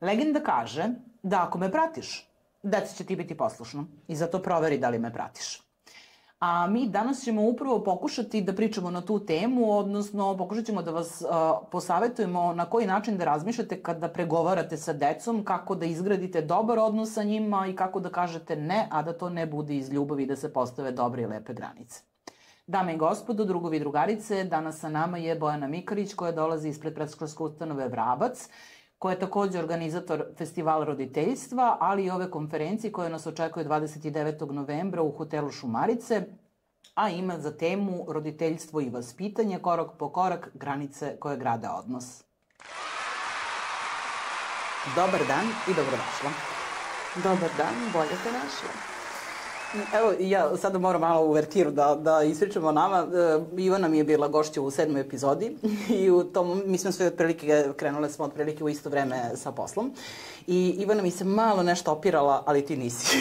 Legenda kaže da ako me pratiš, deca će ti biti poslušna i zato proveri da li me pratiš. A mi danas ćemo upravo pokušati da pričamo na tu temu, odnosno pokušat ćemo da vas posavetujemo na koji način da razmišljate kada pregovarate sa decom, kako da izgradite dobar odnos sa njima i kako da kažete ne, a da to ne bude iz ljubavi, da se postave dobre i lepe granice. Dame i gospodo, drugovi i drugarice, danas sa nama je Bojana Mikarić koja dolazi ispred predškolske ustanove Vrabac, koja je takođe organizator festivala roditeljstva, ali i ove konferencije koje nas očekuje 29. novembra u hotelu Šumarice, a ima za temu roditeljstvo i vaspitanje, korak po korak, granice koje grade odnos. Dobar dan i dobrodošla. Dobar dan, bolje te našla. Evo, ja sada moram malo uvertiru da ispričamo o nama. Ivana mi je bila gošća u 7. epizodi i u tom, mi smo sve krenule smo otprilike u isto vreme sa poslom. I Ivana mi se malo nešto opirala, ali ti nisi.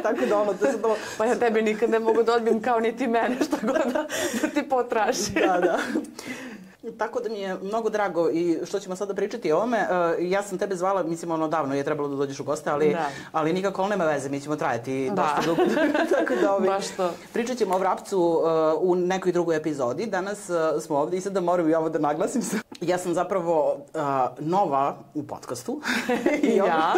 Tako da ono... Pa ja tebe nikad ne mogu da odbijem kao ni ti mene, što god da ti potraži. Da. Tako da mi je mnogo drago i što ćemo sada pričati o ovome. Ja sam tebe zvala, mislim, ono davno je trebalo da dođeš u goste, ali nikako nema veze, mi ćemo trajati dosta dugo. Tako da baš to. Pričat ćemo o Vrapcu u nekoj drugoj epizodi. Danas smo ovde i sada moram i ovo da naglasim se. Ja sam zapravo nova u podcastu. Ja?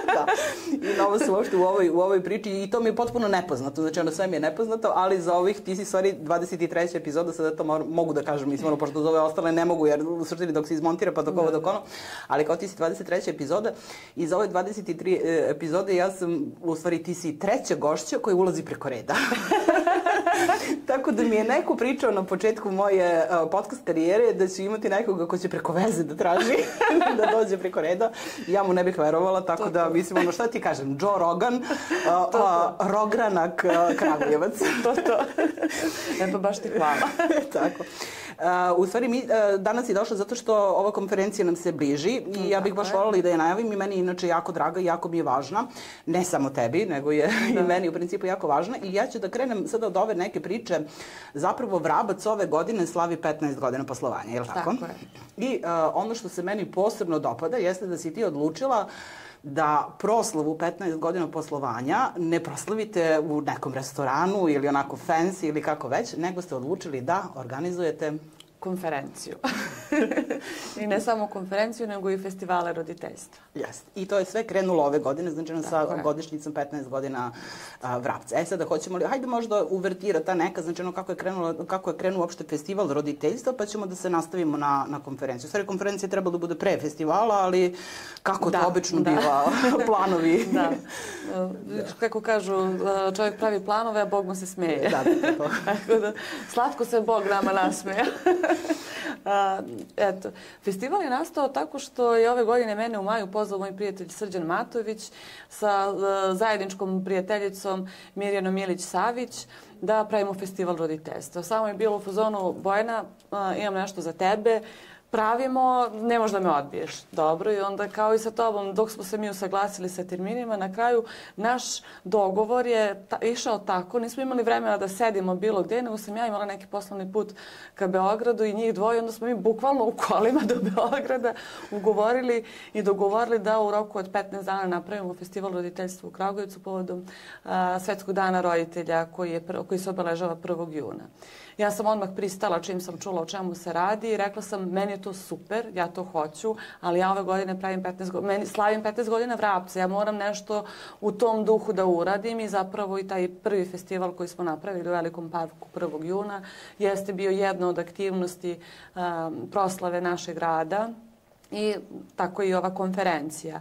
Da. I nova sam uopšte u ovoj priči i to mi je potpuno nepoznato. Znači, ono sve mi je nepoznato, ali za ovih, ti si stvari 23. epizoda, sada to mogu da kažem, mislim, ono, pošto za ove ostale ne mogu, jer u suštini dok se izmontira, pa dok ovo, dok ono, ali kao ti si 23. epizoda i za ove 23 epizode ja sam, u stvari, ti si treća gošća koja ulazi preko reda. Tako da mi je neko pričao na početku moje podcast karijere da će imati nekoga ko će preko veze da traži da dođe preko reda. Ja mu ne bih verovala, tako da mislim, ono, šta ti kažem, Joe Rogan, Rogranak, Kragujevac. To. Pa baš ti hvala. Tako. U stvari, danas je došla zato što ova konferencija nam se bliži i ja bih baš voljela i da je najavim i meni je inače jako draga i jako mi je važna. Ne samo tebi, nego je i meni u principu jako važna i ja ću da krenem sada od ove neke priče. Zapravo Vrabac ove godine slavi 15 godina poslovanja, je li tako? Tako je. I ono što se meni posebno dopada jeste da si ti odlučila da proslavu 15 godina poslovanja ne proslavite u nekom restoranu ili onako fancy ili kako već, nego ste odlučili da organizujete konferenciju. I ne samo konferenciju, nego i festivale roditeljstva. Jeste. I to je sve krenulo ove godine, znači sa godišnjicom 15 godina Vrapca. Sada hoćemo li, hajde možda uvertira ta neka, znači kako je krenuo uopšte festival roditeljstva, pa ćemo da se nastavimo na konferenciju. U stvari, konferencija je trebala da bude pre festivala, ali kako to obično biva, planovi. Da. Kako kažu, čovjek pravi planove, a Bog mu se smeje. Tako da, slatko se Bog nama nasmeja. Eto, festival je nastao tako što je ove godine mene u maju pozvao moj prijatelj Srđan Matović sa zajedničkom prijateljicom Mirjanom Milić-Savić da pravimo festival roditeljstva. Samo je bilo u fazonu, Bojana, imam nešto za tebe, pravimo, ne možeš da me odbiješ. Dobro, i onda kao i sa tobom, dok smo se mi usaglasili sa terminima, na kraju naš dogovor je išao tako, nismo imali vremena da sedimo bilo gde, nego sam ja imala neki poslovni put ka Beogradu i njih dvoje, onda smo mi bukvalno u kolima do Beograda ugovorili i dogovorili da u roku od 15 dana napravimo festival roditeljstva u Kragujevcu povodom Svetskog dana roditelja koji se obeležava 1. juna. Ja sam odmah pristala čim sam čula o čemu se radi i rekla sam, meni je to super, ja to hoću, ali ja ove godine slavim 15 godina Vrapca, ja moram nešto u tom duhu da uradim i zapravo i taj prvi festival koji smo napravili u Velikom parku 1. juna jeste bio jedna od aktivnosti proslave našeg grada i tako i ova konferencija.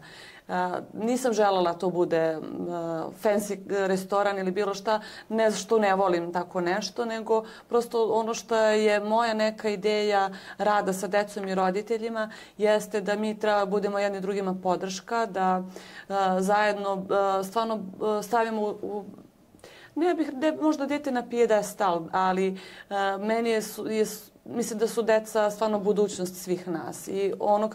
Nisam želela to bude fancy restoran ili bilo šta, ne što ne volim tako nešto, nego prosto ono što je moja neka ideja rada sa decom i roditeljima jeste da mi treba budemo jedni drugima podrška, da zajedno stvarno stavimo u možda dete na pijedestal, ali meni je mislim da su deca stvarno budućnost svih nas i ono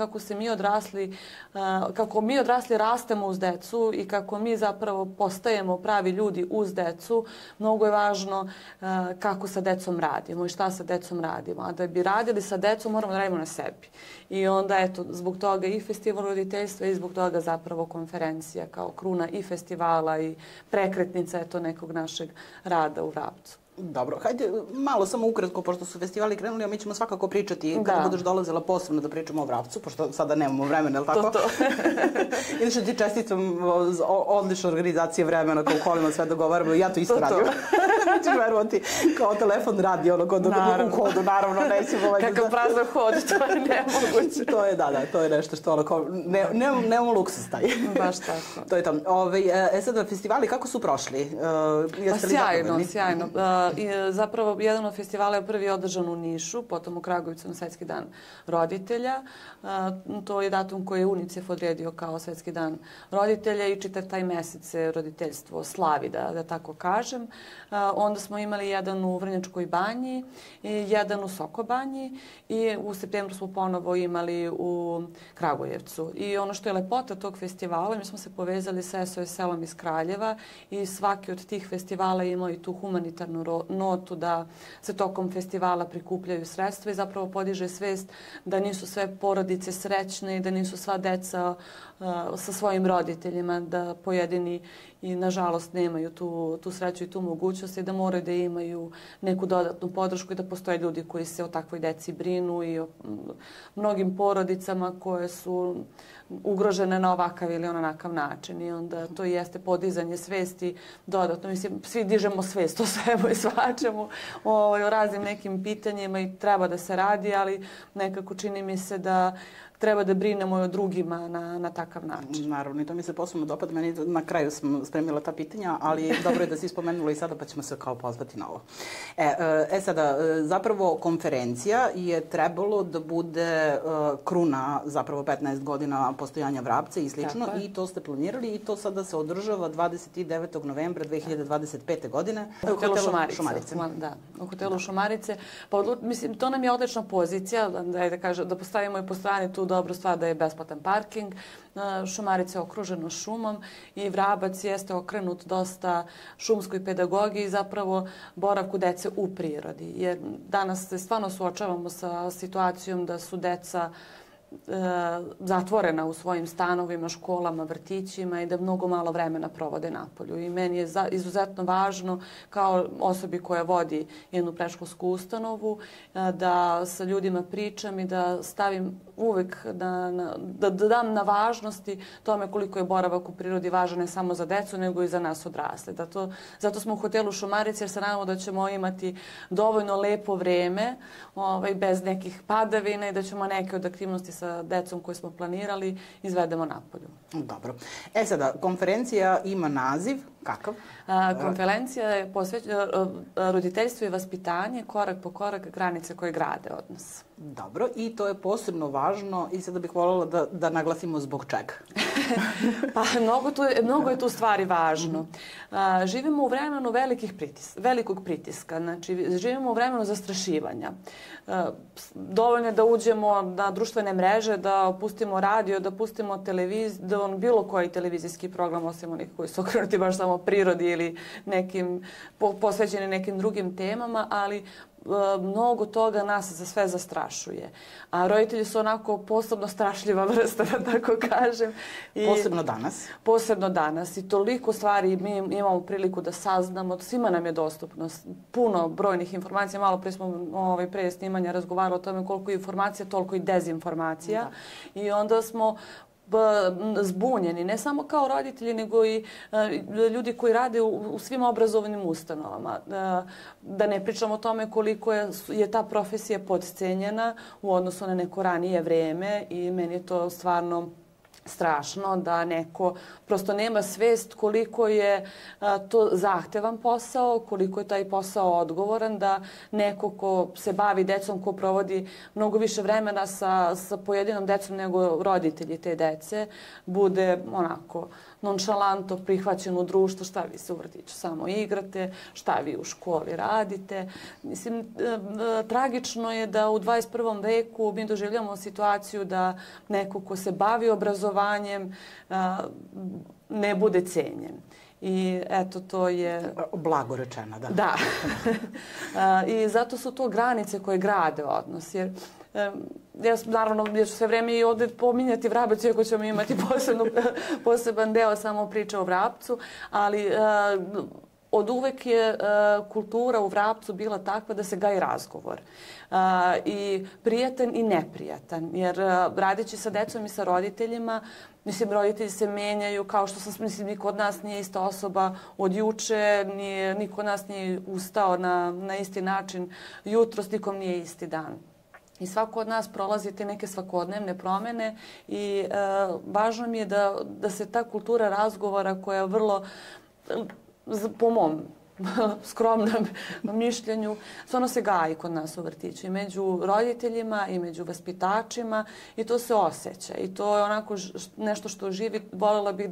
kako mi odrasli rastemo uz decu i kako mi zapravo postajemo pravi ljudi uz decu, mnogo je važno kako sa decom radimo i šta sa decom radimo. A da bi radili sa decom moramo da radimo na sebi. I onda eto, zbog toga i festival roditeljstva i zbog toga zapravo konferencija kao kruna i festivala i prekretnica eto nekog našeg rada u Vrapcu. Dobro, hajde malo samo ukratko, pošto su festivali krenuli, a mi ćemo svakako pričati kada budeš dolazila posebno da pričamo o Vrapcu, pošto sada nemamo vremena, je li tako? To. Inače ti čestitam odlična organizacija vremena kao u kolima sve dogovaramo i ja to isto radim. Nećeš verovati, kao telefon radi, ono kod u hodu, naravno, nećemo... Kakav prazan hod, to je nemoguće. To je, da, to je nešto što ono kao, nemamo luksus taj. Baš tako. To je to. Sada, festivali, kako su prošli? Sjajno. Zapravo, jedan od festivala je prvi održan u Nišu, potom u Kragujevcu na Svetski dan roditelja. To je datum koji je UNICEF odredio kao Svetski dan roditelja i čitav taj mesec se roditeljstvo slavi, da tako kažem. Onda smo imali jedan u Vrnjačkoj banji, jedan u Sokobanji i u septembru smo ponovo imali u Kragujevcu. I ono što je lepota tog festivala, mi smo se povezali sa SOS Selom iz Kraljeva i svaki od tih festivala imao i tu humanitarnu notu da se tokom festivala prikupljaju sredstva i zapravo podiže svest da nisu sve porodice srećne i da nisu sva deca sa svojim roditeljima, da pojedini i nažalost nemaju tu sreću i tu mogućnost i da moraju da imaju neku dodatnu podršku i da postoje ljudi koji se o takvoj deci brinu i o mnogim porodicama koje su ugrožene na ovakav ili onakav način i onda to jeste podizanje svesti dodatno. Mislim, svi dižemo svest o svemu i svačemu, o raznim nekim pitanjima i treba da se radi, ali nekako čini mi se da treba da brinemo i o drugima na takav način. Naravno, i to mi se posebno dopada. Meni na kraju sam spremila ta pitanja, ali dobro je da si spomenula i sada, pa ćemo se kao pozvati na ovo. Sada, zapravo konferencija je trebalo da bude kruna zapravo 15 godina postojanja Vrapca i slično i to ste planirali i to sada se održava 29. novembra 2025. godine u hotelu Šumarice. Da, u hotelu Šumarice. Mislim, to nam je odlična pozicija, da postavimo i po strani tu dobru stvar da je besplatan parking. Šumarice je okruženo šumom i Vrabac jeste okrenut dosta šumskoj pedagogiji i zapravo boravku dece u prirodi. Jer danas se stvarno suočavamo sa situacijom da su deca zatvorena u svojim stanovima, školama, vrtićima i da mnogo malo vremena provode napolju. I meni je izuzetno važno kao osobi koja vodi jednu predškolsku ustanovu da sa ljudima pričam i da stavim uvek da dam na važnosti tome koliko je boravak u prirodi važan ne samo za decu nego i za nas odrasle. Zato smo u hotelu Šumarice jer se nadamo da ćemo imati dovoljno lepo vreme bez nekih padavina i da ćemo neke od aktivnosti sa decom koje smo planirali izvedemo napolju. Dobro. Sada, konferencija ima naziv. Kakav? Konferencija je posvećena roditeljstvu i vaspitanje, korak po korak, granice koje grade odnos. Dobro, i to je posebno važno i sada bih voljela da naglasimo zbog čega. Pa, mnogo je tu stvari važno. Živimo u vremenu velikog pritiska, znači živimo u vremenu zastrašivanja. Dovoljno je da uđemo na društvene mreže, da pustimo radio, da pustimo televiziju, bilo koji televizijski program, osim onih koji su okrenuti baš samo prirodi ili posvećeni nekim drugim temama, ali mnogo toga nas za sve zastrašuje. A roditelji su onako posebno strašljiva vrsta, da tako kažem. Posebno danas. Posebno danas. I toliko stvari mi imamo priliku da saznamo. Svima nam je dostupno puno brojnih informacija. Malo prije smo pre snimanja razgovarali o tome koliko je informacija, toliko i dezinformacija. Da. I onda smo zbunjeni, ne samo kao roditelji, nego i ljudi koji rade u svim obrazovnim ustanovama. Da ne pričamo o tome koliko je ta profesija podcenjena u odnosu na neko ranije vreme i meni je to stvarno strašno da neko prosto nema svest koliko je to zahtevan posao, koliko je taj posao odgovoran, da neko ko se bavi decom, ko provodi mnogo više vremena sa pojedinom decom nego roditelji te dece, bude onako nonšalanto prihvaćen u društvu, šta vi se u vrtiću samo igrate, šta vi u školi radite. Mislim, tragično je da u 21. veku mi doživljamo situaciju da neko ko se bavi obrazovanjem ne bude cenjen. I eto, to je... Blago rečeno, da. Da. I zato su to granice koje grade odnos. Jer ja naravno ću sve vreme i ovdje pominjati Vrabac, iako ćemo imati poseban deo samo priče o Vrapcu, ali od uvek je kultura u Vrapcu bila takva da se gaji razgovor. I prijatan i neprijatan. Jer radeći sa decom i sa roditeljima, mislim, roditelji se menjaju, kao što sam, mislim, niko od nas nije ista osoba od juče, niko od nas nije ustao na isti način jutros, nikom nije isti dan. I svako od nas prolazi te neke svakodnevne promene i važno mi je da se ta kultura razgovora koja je vrlo, po mom skromnom mišljenju, stvarno se gaji kod nas u vrtiću i među roditeljima i među vaspitačima i to se osjeća. I to je onako nešto što živi. Voljela bih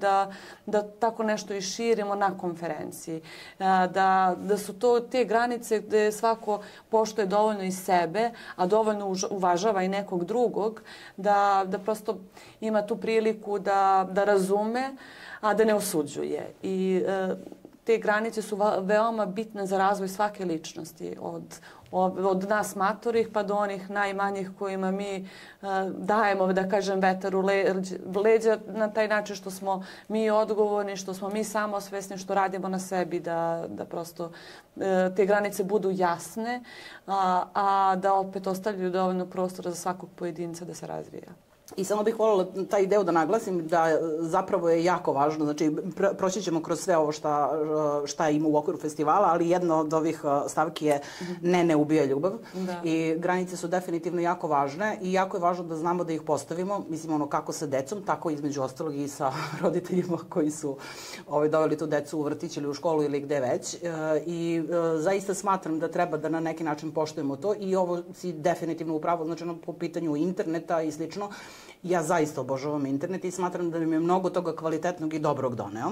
da tako nešto i širimo na konferenciji. Da su to te granice gde svako poštuje dovoljno i sebe, a dovoljno uvažava i nekog drugog, da prosto ima tu priliku da razume, a da ne osuđuje. I te granice su veoma bitne za razvoj svake ličnosti, od nas matorih pa do onih najmanjih kojima mi dajemo, da kažem, vetar u leđa na taj način što smo mi odgovorni, što smo mi samosvesni, što radimo na sebi, da prosto te granice budu jasne, a da opet ostavljaju dovoljno prostora za svakog pojedinca da se razvija. I samo bih voljela taj deo da naglasim da zapravo je jako važno, znači proći ćemo kroz sve ovo šta ima u okviru festivala, ali jedna od ovih stavki je ne ubija ljubav. Da. I granice su definitivno jako važne i jako je važno da znamo da ih postavimo, mislim ono kako sa decom, tako između ostalog i sa roditeljima koji su doveli tu decu u vrtić ili u školu ili gde već. I zaista smatram da treba da na neki način poštujemo to i ovo si definitivno upravo, znači po pitanju interneta i slično. Ja zaista obožavam internet i smatram da mi je mnogo toga kvalitetnog i dobrog doneo,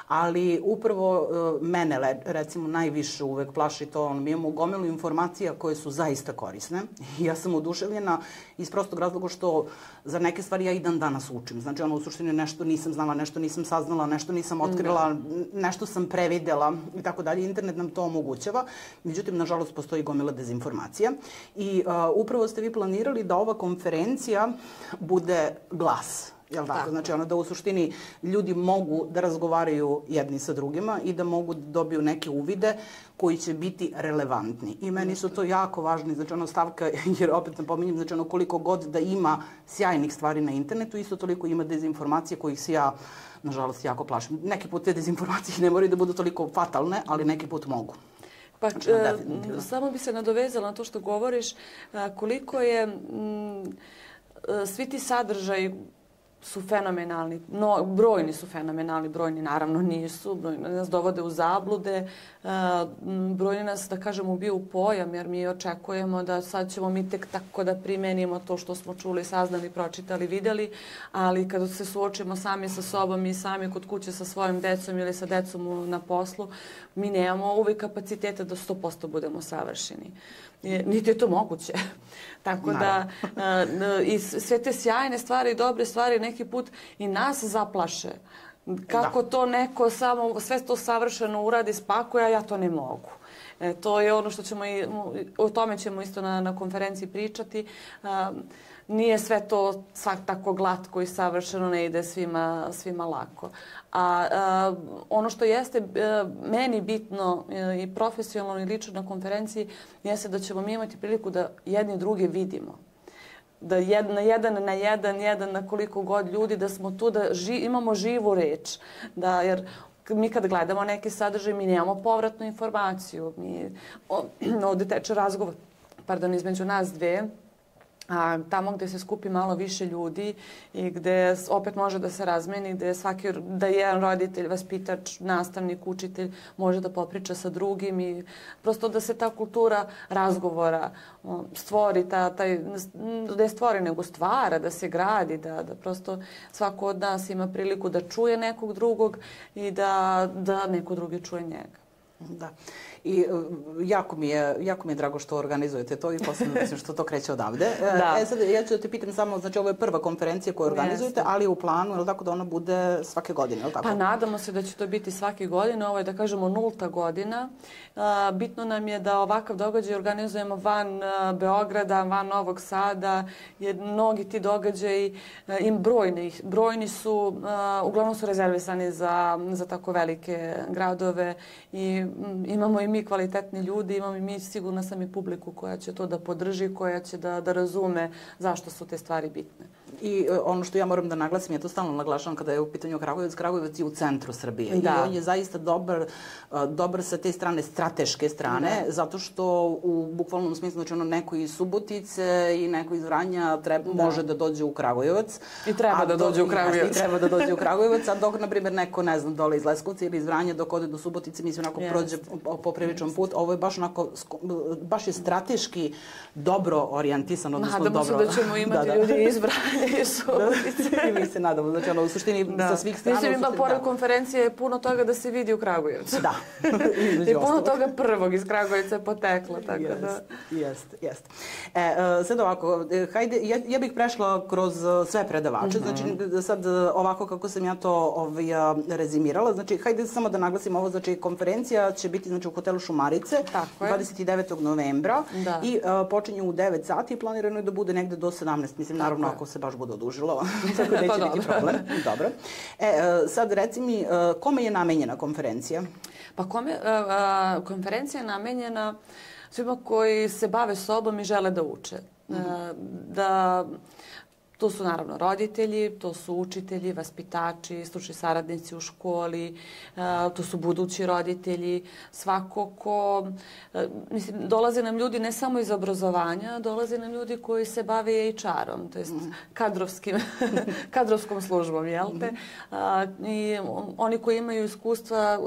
ali upravo mene recimo najviše uvek plaši to, mi imamo gomilu informacija koje su zaista korisne i ja sam oduševljena iz prostog razloga što za neke stvari ja i dan danas učim. Znači u suštini nešto nisam znala, nešto nisam saznala, nešto nisam otkrila, nešto sam previdela i tako dalje. Internet nam to omogućava, međutim nažalost postoji gomila dezinformacija i upravo ste vi planirali da ova konferencija bude glas, jel tako? Znači da u suštini ljudi mogu da razgovaraju jedni sa drugima i da mogu da dobiju neke uvide koji će biti relevantni. I meni su to jako važni, znači stavka, jer opet napominjem, znači koliko god da ima sjajnih stvari na internetu, isto toliko ima dezinformacije kojih se ja, nažalost, jako plašim. Neki put te dezinformacije ne moraju da budu toliko fatalne, ali neki put mogu. Pa, samo bi se nadovezala na to što govoriš, koliko je svi ti sadržaji su fenomenalni. Brojni su fenomenalni, brojni naravno nisu. Brojni nas dovode u zablude. Brojni nas, da kažem, ubiju u pojam, jer mi očekujemo da sad ćemo mi tek tako da primenimo to što smo čuli, saznali, pročitali, videli, ali kada se suočimo sami sa sobom i sami kod kuće sa svojim decom ili sa decom na poslu, mi nemamo uvijek kapaciteta da 100% budemo savršeni. Niti je to moguće. Tako da i sve te sjajne stvari i dobre stvari neki put i nas zaplaše. Kako to neko samo sve to savršeno uradi, spakuje, a ja to ne mogu. To je ono što ćemo o tome ćemo isto na konferenciji pričati. Nije sve to tako glatko i savršeno, ne ide svima lako. A ono što jeste meni bitno i profesionalno i lično na konferenciji jeste da ćemo mi imati priliku da jedni druge vidimo. Da jedan na koliko god ljudi, da smo tu, da imamo živu reč. Jer mi kad gledamo neki sadržaj, mi nemamo povratnu informaciju. Ovdje teče razgovor između nas dve. A tamo gde se skupi malo više ljudi i gde opet može da se razmeni, da jedan roditelj, vaspitač, nastavnik, učitelj može da popriča sa drugim i prosto da se ta kultura razgovora stvori, da je stvori nego stvara, da se gradi, da prosto svako od nas ima priliku da čuje nekog drugog i da neko drugi čuje njega. Da. I jako mi je drago što organizujete to i posebno mislim što to kreće odavde. Da. Sad ja ću da te pitam samo, znači ovo je prva konferencija koju organizujete, ali je u planu, je li tako da ona bude svake godine, je li tako? Pa nadamo se da će to biti svake godine, ovo je da kažemo 0. godina. Bitno nam je da ovakav događaj organizujemo van Beograda, van Novog Sada, jer mnogi ti događaji brojni su, uglavnom su rezervisani za tako velike gradove i imamo i mi kvalitetni ljudi, imamo i mi, sigurna sam, i publiku koja će to da podrži, koja će da razume zašto su te stvari bitne. I ono što ja moram da naglasim, ja to stalno naglašavam kada je u pitanju Kragujevac, Kragujevac je u centru Srbije. Da. I on je zaista dobar sa te strane, strateške strane, zato što u bukvalnom smislu, znači ono neko iz Subotice i neko iz Vranja može da dođe u Kragujevac. I treba da dođe u Kragujevac. I treba da dođe u Kragujevac, a dok, na primjer, neko, ne znam, dole iz Leskovca ili iz Vranja, dok ode do Subotice, mislim, onako prođe popriličan put. Ovo je baš onako, baš je strateški dobro orijentisan, odnosno dobro. Nadamo se da ćemo imati ljudi iz Vranja i Subotice. I mi se nadamo, znači ono, u suštini sa svih strana. Mislim, ima pored konferencije puno toga da se vidi u Kragujevcu. Da. I puno toga prvog iz Kragujevca je poteklo, tako da... Jeste. Sad ovako, hajde, ja bih prešla kroz sve predavače, znači sad ovako kako sam ja to rezimirala, znači hajde samo da naglasim ovo, znači konferencija će biti znači u hotelu Šumarice 29. novembra i počinje u 9 sati i planirano je da bude negde do 17, mislim naravno ako se baš bude odužilo, tako neće biti problem. Dobro. Sad reci mi, kome je namenjena konferencija? Pa konferencija je namenjena svima koji se bave sobom i žele da uče. To su naravno roditelji, to su učitelji, vaspitači, stručni saradnici u školi, to su budući roditelji, svako ko... Mislim, dolaze nam ljudi ne samo iz obrazovanja, dolaze nam ljudi koji se bave HR-om, to jest kadrovskom službom, jel te? I oni koji imaju iskustva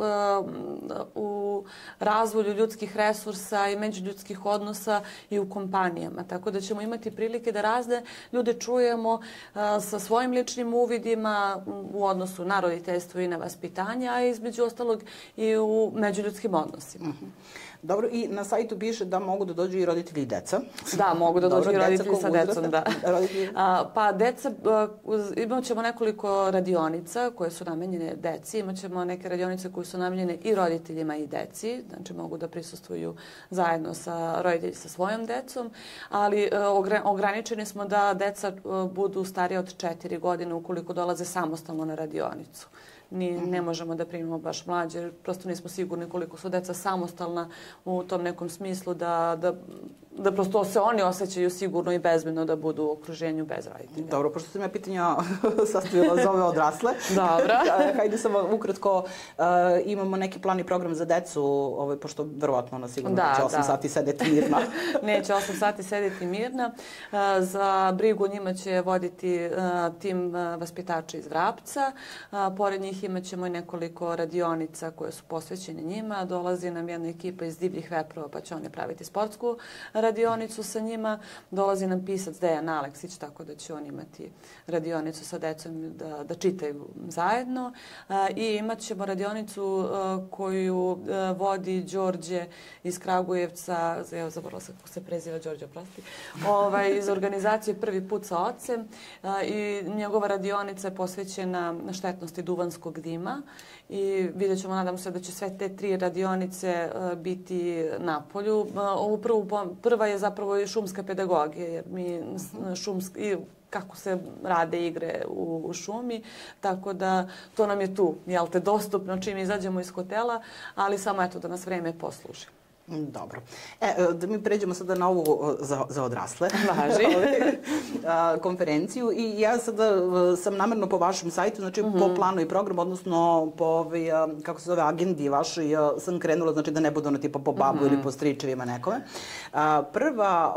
u razvoju ljudskih resursa i međuljudskih odnosa i u kompanijama. Tako da ćemo imati prilike da razne ljude čujemo sa svojim ličnim uvidima u odnosu na roditeljstvo i na vaspitanje, a između ostalog i u međuljudskim odnosima. Dobro, i na sajtu piše da mogu da dođu i roditelji i deca. Da, mogu da dođu i roditelji sa decom, da. Pa deca, imat ćemo nekoliko radionica koje su namenjene deci, imat ćemo neke radionice koje su namenjene i roditeljima i deci, znači mogu da prisustvuju zajedno sa roditelji sa svojom decom, ali ograničeni smo da deca budu starije od 4 godine ukoliko dolaze samostalno na radionicu. Ne možemo da primimo baš mlađe, jer prosto nismo sigurni koliko su deca samostalna u tom nekom smislu da prosto se oni osjećaju sigurno i bezbedno da budu u okruženju bez roditelja. Dobro, pošto sam ja pitanja sastavila za ove odrasle. Dobro. Hajde samo ukratko, imamo neki plan i program za decu, pošto verovatno ona sigurno neće 8 sati sedeti mirna. Neće 8 sati sedeti mirna. Za brigu njima će voditi tim vaspitača iz Vrapca. Pored njih imat ćemo i nekoliko radionica koje su posvećene njima. Dolazi nam jedna ekipa iz Divljih veprova pa će oni praviti sportsku radionicu sa njima. Dolazi nam pisac Dejan Aleksić, tako da će on imati radionicu sa decom da čitaju zajedno. I imat ćemo radionicu koju vodi Đorđe iz Kragujevca, evo zaboravila sam kako se preziva Đorđe, oprosti, iz organizacije Prvi put sa ocem i njegova radionica je posvećena štetnosti duvanskog dima i vidjet ćemo, nadam se da će sve te 3 radionice biti na polju. Prva je zapravo i šumska pedagogija, jer mi kako se rade igre u šumi, tako da to nam je tu, dostupno čim izađemo iz hotela, ali samo eto da nas vreme posluži. Dobro. Da mi pređemo sada na ovu za odrasle konferenciju i ja sada sam namerno po vašem sajtu, znači po planu i programu, odnosno po kako se zove, agendi vašoj, sam krenula, znači da ne bude ono tipa po babu ili po stričevima nekome. Prva,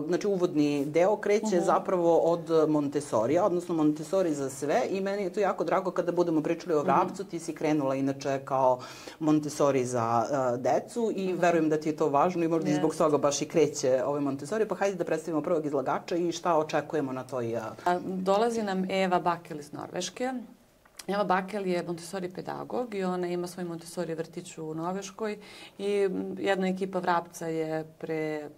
znači uvodni deo kreće zapravo od Montessorija, odnosno Montessori za sve i meni je to jako drago kada budemo pričali o vrapcu, ti si krenula inače kao Montessori za decu i verujem da ti je to važno i možda i zbog toga baš i kreće ovaj Montessori, pa hajde da predstavimo prvog izlagača i šta očekujemo na toj... Dolazi nam Eva Bakel iz Norveške. Eva Bakel je Montessori pedagog i ona ima svoj Montessori vrtić u Norveškoj i jedna ekipa vrapca je pre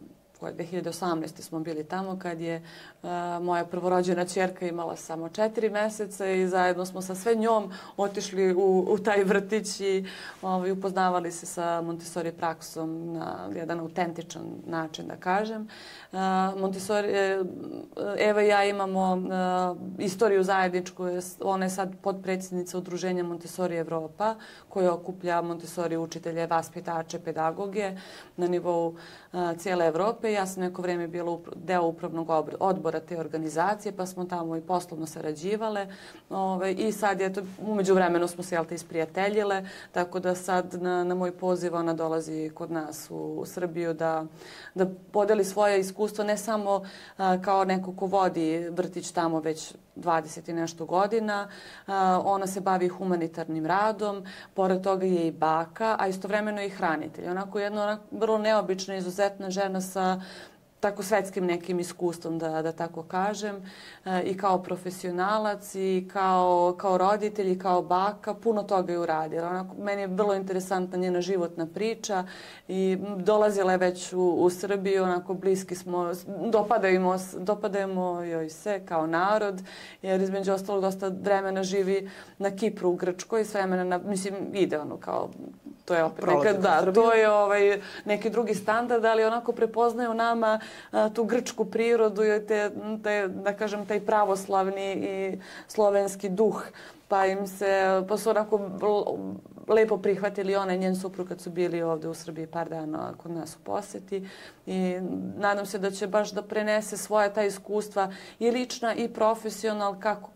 2018. smo bili tamo kad je moja prvorođena ćerka imala samo 4 meseca i zajedno smo sa sve njom otišli u taj vrtić i upoznavali se sa Montessori praksom na jedan autentičan način, da kažem. Eva i ja imamo istoriju zajedničku. Ona je sad podpredsjednica udruženja Montessori Evropa koja okuplja Montessori učitelje, vaspitače, pedagoge na nivou cijele Evrope. Ja sam neko vreme bila deo upravnog odbora te organizacije, pa smo tamo i poslovno sarađivale. I sad je to, umeđu vremenu smo se isprijateljile, tako da sad na moj poziv ona dolazi kod nas u Srbiju da podeli svoje iskustvo, ne samo kao neko ko vodi vrtić tamo već 20 i nešto godina. Ona se bavi humanitarnim radom, pored toga je i baka, a istovremeno i hranitelj. Onako jedna vrlo neobična, izuzetna žena sa tako svetskim nekim iskustvom, da tako kažem, i kao profesionalac i kao roditelj i kao baka, puno toga je uradila. Meni je vrlo interesantna njena životna priča i dolazila je već u Srbiju, onako bliski smo, dopadajemo joj se kao narod, jer između ostalog dosta vremena živi na Kipru, u Grčkoj, s vremena, mislim, ide ono kao, to je opet to je neki drugi standard, ali onako prepoznaju nama tu grčku prirodu i da kažem, taj pravoslavni i slovenski duh. Pa su onako lepo prihvatili ona i njen suprug kad su bili ovde u Srbiji par dana kod nas u poseti. I nadam se da će baš da prenese svoja ta iskustva i lična i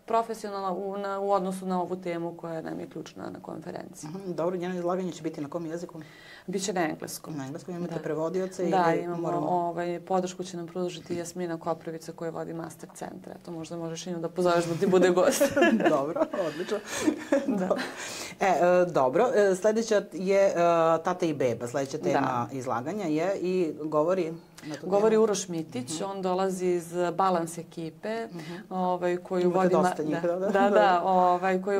profesionalna u odnosu na ovu temu koja nam je ključna na konferenciji. Dobro, njeno izlaganje će biti na kom jeziku? Biće na engleskom. Na engleskom imate prevodioce? Da, imamo podršku će nam pružiti Jasmina Koprivica koja vodi master centra. To možda možeš i nju da pozoveš da ti bude gost. Dobro, odlično. Dobro, sljedeća je Tata i beba. Sljedeća tema izlaganja je i govori Uroš Mitić. On dolazi iz Balans ekipe koju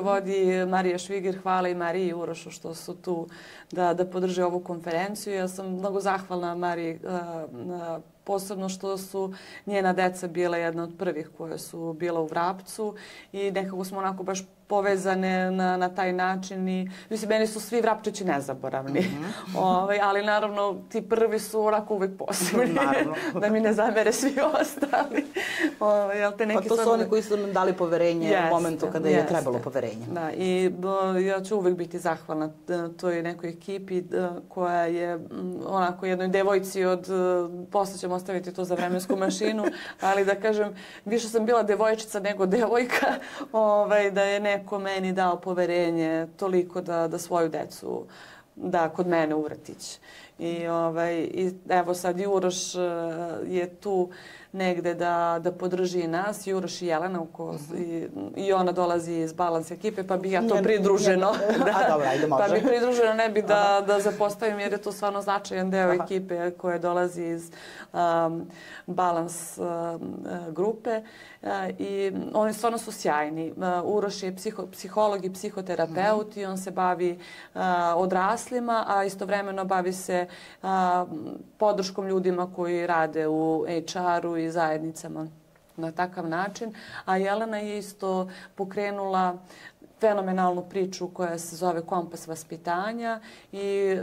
vodi Marija Šviger. Hvala i Mariji i Urošu što su tu da podrže ovu konferenciju. Ja sam mnogo zahvalna Mariji posebno što su njena deca bila jedna od prvih koje su bila u Vrapcu i nekako smo onako baš povezane na taj način i mislim, meni su svi Vrapčići nezaboravni, ali naravno ti prvi su onako uvek posebni, da mi ne zamere svi ostali. Pa to su oni koji su nam dali poverenje u momentu kada je trebalo poverenje. Da, i ja ću uvek biti zahvalna toj nekoj ekipi koja je onako jednoj devojci posle ćemo ostaviti to za vremensku mašinu, ali da kažem, više sam bila devojčica nego devojka, da je neko meni dao poverenje toliko da svoju decu da kod mene u vrtić. I evo sad Uroš je tu negde da podrži nas, Uroš i Jelena, i ona dolazi iz Balans ekipe, pa bih ja to pridruženo. Pa bih pridruženo, ne bi da zapostavim, jer je to stvarno značajan deo ekipe koja dolazi iz Balans grupe. I oni stvarno su sjajni. Uroš je psiholog i psihoterapeut i on se bavi odraslima, a istovremeno bavi se podrškom ljudima koji rade u HR-u i zajednicama na takav način. A Jelena je isto pokrenula fenomenalnu priču koja se zove Kompas vaspitanja i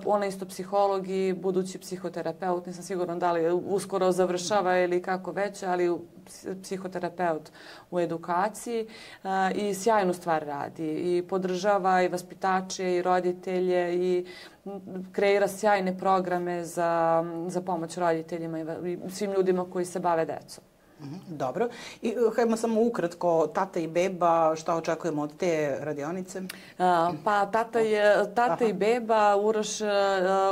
ona isto psiholog i budući psihoterapeut. Nisam sigurna da li uskoro završava ili kako već, ali psihoterapeut u edukaciji i sjajnu stvar radi i podržava i vaspitače i roditelje i kreira sjajne programe za pomoć roditeljima i svim ljudima koji se bave decom. Dobro. I hajmo samo ukratko, tata i beba, šta očekujemo od te radionice? Pa tata i beba,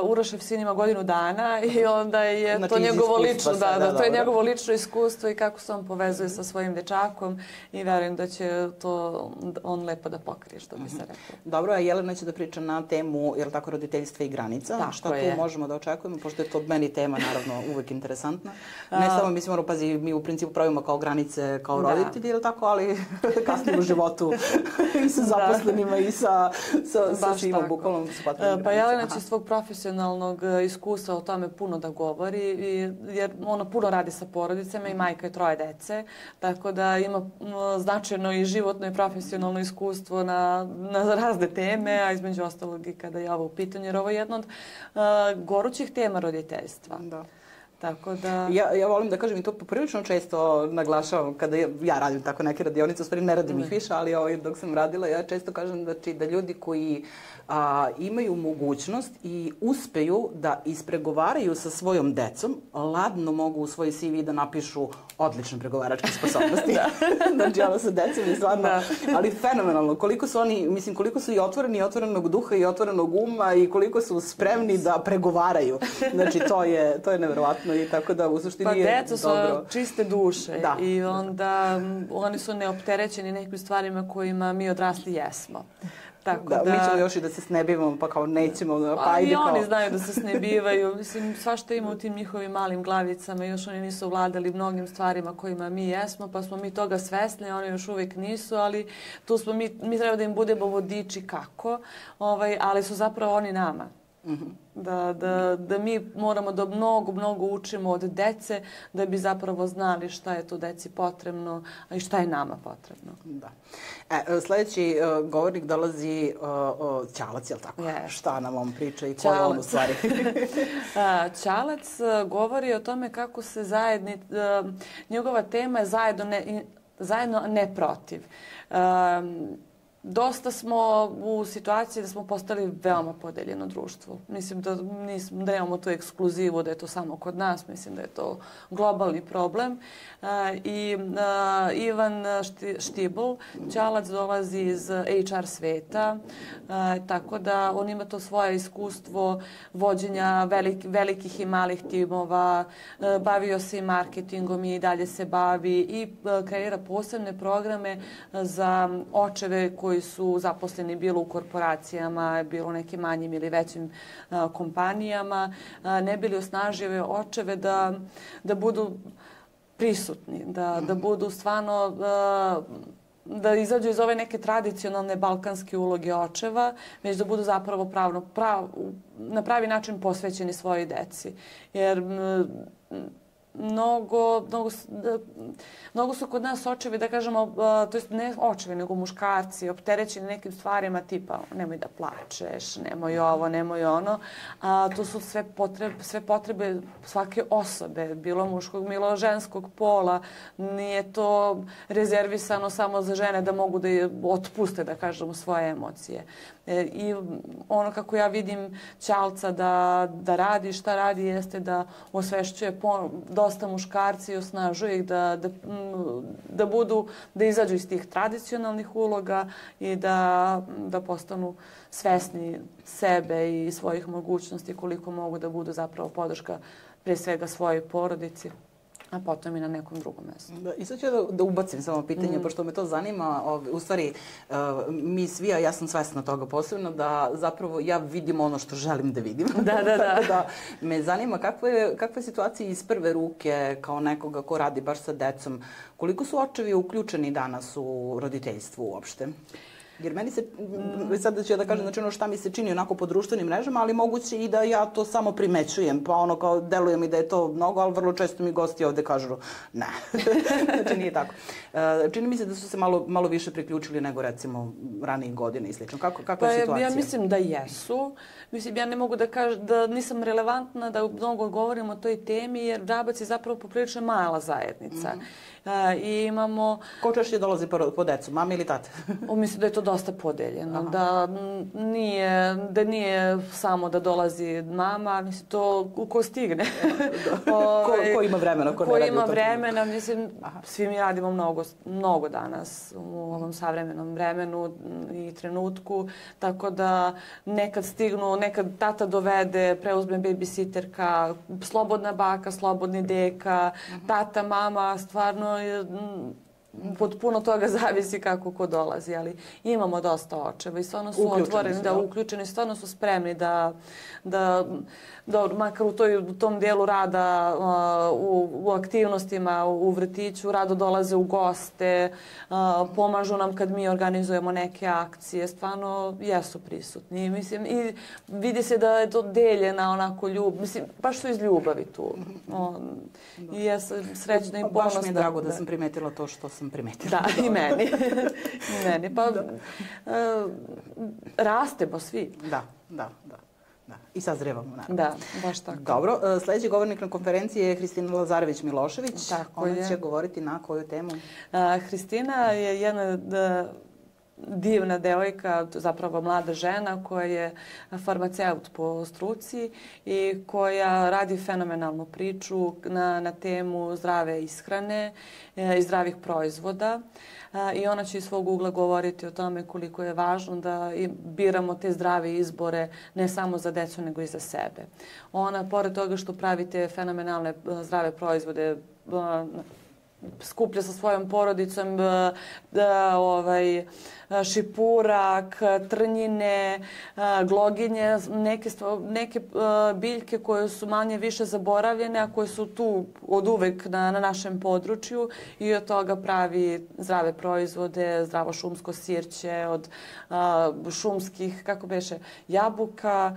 Urošev sin ima godinu dana i onda je znači, to njegovo lično, to je njegovo lično iskustvo i kako se on povezuje sa svojim dečakom i verujem da će to on lepo da pokrije, što bi se rekao. Dobro, a Jelena će da priča na temu, je li tako, roditeljstva i granica? Tako šta je. tu možemo da očekujemo, pošto je to meni tema, naravno, uvek interesantna. Ne samo, mislim, pazi, mi u principu pravimo kao granice, kao roditelji, ili tako, ali kasnije u životu i sa zaposlenima i sa svima, bukvalno su potrebne granice. Pa Jelena će svog profesionalnog iskustva o tome puno da govori, jer ona puno radi sa porodicama i majka je 3 dece, tako da ima značajno i životno i profesionalno iskustvo na razne teme, a između ostalog i kada je ovo u pitanju, jer ovo je jedna od gorućih tema roditeljstva. Da. Tako da... Ja volim da kažem i to poprilično često naglašavam kada ja radim tako neke radionice, u stvari ne radim ih više, ali dok sam radila ja često kažem da ljudi koji imaju mogućnost i uspeju da ispregovaraju sa svojom decom, ladno mogu u svoj CV da napišu odlične pregovaračke sposobnosti. Znači, ono sa decom je stvarno, ali fenomenalno. Koliko su oni, mislim, koliko su i otvoreni, i otvorenog duha, i otvorenog uma, i koliko su spremni da pregovaraju. Znači, to je neverovatno i tako da u suštini je dobro. Pa deca su čiste duše i onda oni su neopterećeni nekim stvarima kojima mi odrasli jesmo. Tako da, mi ćemo još i da se snebivamo, pa kao nećemo, pa ajde i kao... oni znaju da se snebivaju. Mislim, svašta ima u tim njihovim malim glavicama. Još oni nisu vladali mnogim stvarima kojima mi jesmo, pa smo mi toga svesni, oni još uvijek nisu, ali tu smo mi treba da im budemo vodiči kako, ali su zapravo oni nama. Da mi moramo da mnogo učimo od dece da bi zapravo znali šta je to deci potrebno i šta je nama potrebno. Da. Sljedeći govornik dolazi Ćalac, je li tako? Yes. Šta nam on priča i ko je on u stvari? Ćalac govori o tome kako se njegova tema je zajedno, a ne protiv. Dosta smo u situaciji da smo postali veoma podeljeno društvo. Mislim da nemamo tu ekskluzivu, da je to samo kod nas. Mislim da je to globalni problem. I Ivan Štibl, Ćalac, dolazi iz HR sveta, tako da on ima to svoje iskustvo vođenja velikih i malih timova, bavio se i marketingom i dalje se bavi i kreira posebne programe za očeve koji su zaposleni bilo u korporacijama, bilo u nekim manjim ili većim kompanijama, ne bili osnažio očeve da budu prisutni, da budu stvarno, da izađu iz ove neke tradicionalne balkanske uloge očeva, već da budu zapravo na pravi način posvećeni svojoj deci. Jer mnogo su kod nas očevi, da kažemo, to jest ne očevi, nego muškarci, opterećeni nekim stvarima tipa nemoj da plačeš, nemoj ovo, nemoj ono. To su sve potrebe svake osobe, bilo muškog, bilo ženskog pola. Nije to rezervisano samo za žene da mogu da je otpuste, da kažemo, svoje emocije. I ono kako ja vidim Ćalca da radi, šta radi, jeste da osvešćuje dosta muškarci i osnažuje ih da izađu iz tih tradicionalnih uloga i da postanu svesni sebe i svojih mogućnosti koliko mogu da budu zapravo podrška pre svega svojoj porodici, a potom i na nekom drugom mjestu. I sad ću da ubacim samo pitanje, pošto me to zanima. U stvari, mi svi, a ja sam svesna toga posebno, da zapravo ja vidim ono što želim da vidim. Tako da me zanima kakva je situacija iz prve ruke kao nekoga ko radi baš sa decom. Koliko su očevi uključeni danas u roditeljstvu uopšte? Jer meni se, sad ću ja da kažem, znači ono šta mi se čini onako po društvenim mrežama, ali moguće i da ja to samo primećujem, pa ono kao deluje mi da je to mnogo, ali vrlo često mi gosti ovde kažu ne. Znači nije tako. Čini mi se da su se malo više priključili nego recimo ranijih godina i slično. Kakva je situacija? Ja mislim da jesu. Mislim, ja ne mogu da kažem da nisam relevantna da mnogo govorim o toj temi, jer Vrabac je zapravo poprilično mala zajednica. I imamo... Ko češće dolazi po decu, mama ili tata? Mislim da je to dosta podeljeno, da nije samo da dolazi mama, mislim to ko stigne. Ko ima vremena, ko ne radi? Ko ima vremena, mislim, svi mi radimo mnogo danas u ovom savremenom vremenu i trenutku, tako da nekad stignu, nekad tata dovede, preuzme babysitterka, slobodna baka, slobodni deka, tata, mama, stvarno od puno toga zavisi kako ko dolazi, ali imamo dosta očeva i stvarno su otvoreni, uključeni, stvarno su spremni da makar u tom dijelu rada, u aktivnostima, u vrtiću, rado dolaze u goste, pomažu nam kad mi organizujemo neke akcije, stvarno jesu prisutni. Mislim, i vidi se da je to deljena onako mislim, baš su iz ljubavi tu. I ja sam srećna i ponosna. Baš mi je drago da sam primetila to što sam primetila. Da, i meni. I meni. Pa rastemo svi. Da. I sazrevamo, naravno. Da, baš tako. Dobro, sljedeći govornik na konferenciji je Hristina Lazarević-Milošević. Ona će govoriti na koju temu? Hristina je jedna divna devojka, zapravo mlada žena koja je farmaceut po struci i koja radi fenomenalnu priču na temu zdrave ishrane i zdravih proizvoda. I ona će iz svog ugla govoriti o tome koliko je važno da biramo te zdrave izbore ne samo za decu nego i za sebe. Ona, pored toga što pravi te fenomenalne zdrave proizvode, skuplja sa svojom porodicom šipurak, trnjine, gloginje, neke biljke koje su manje više zaboravljene, a koje su tu od uvek na našem području i od toga pravi zdrave proizvode, zdravo šumsko sirće, od šumskih, kako beše, jabuka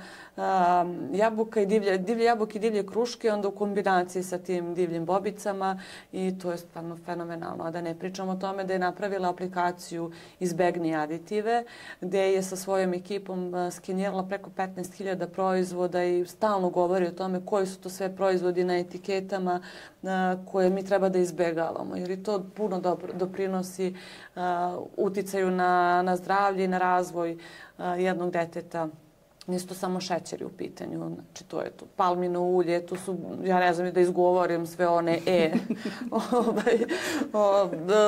i divlje jabuke i divlje kruške, onda u kombinaciji sa tim divljim bobicama i to je stvarno fenomenalno. A da ne pričamo o tome da je napravila aplikaciju Izbegni aditive, gde je sa svojom ekipom skenirala preko 15.000 proizvoda i stalno govori o tome koji su to sve proizvodi na etiketama koje mi treba da izbegavamo. Jer i to puno doprinosi uticaju na zdravlje i na razvoj jednog deteta. Nisu to samo šećeri u pitanju, znači to je to palmino ulje, tu su, ja ne znam da izgovorim sve one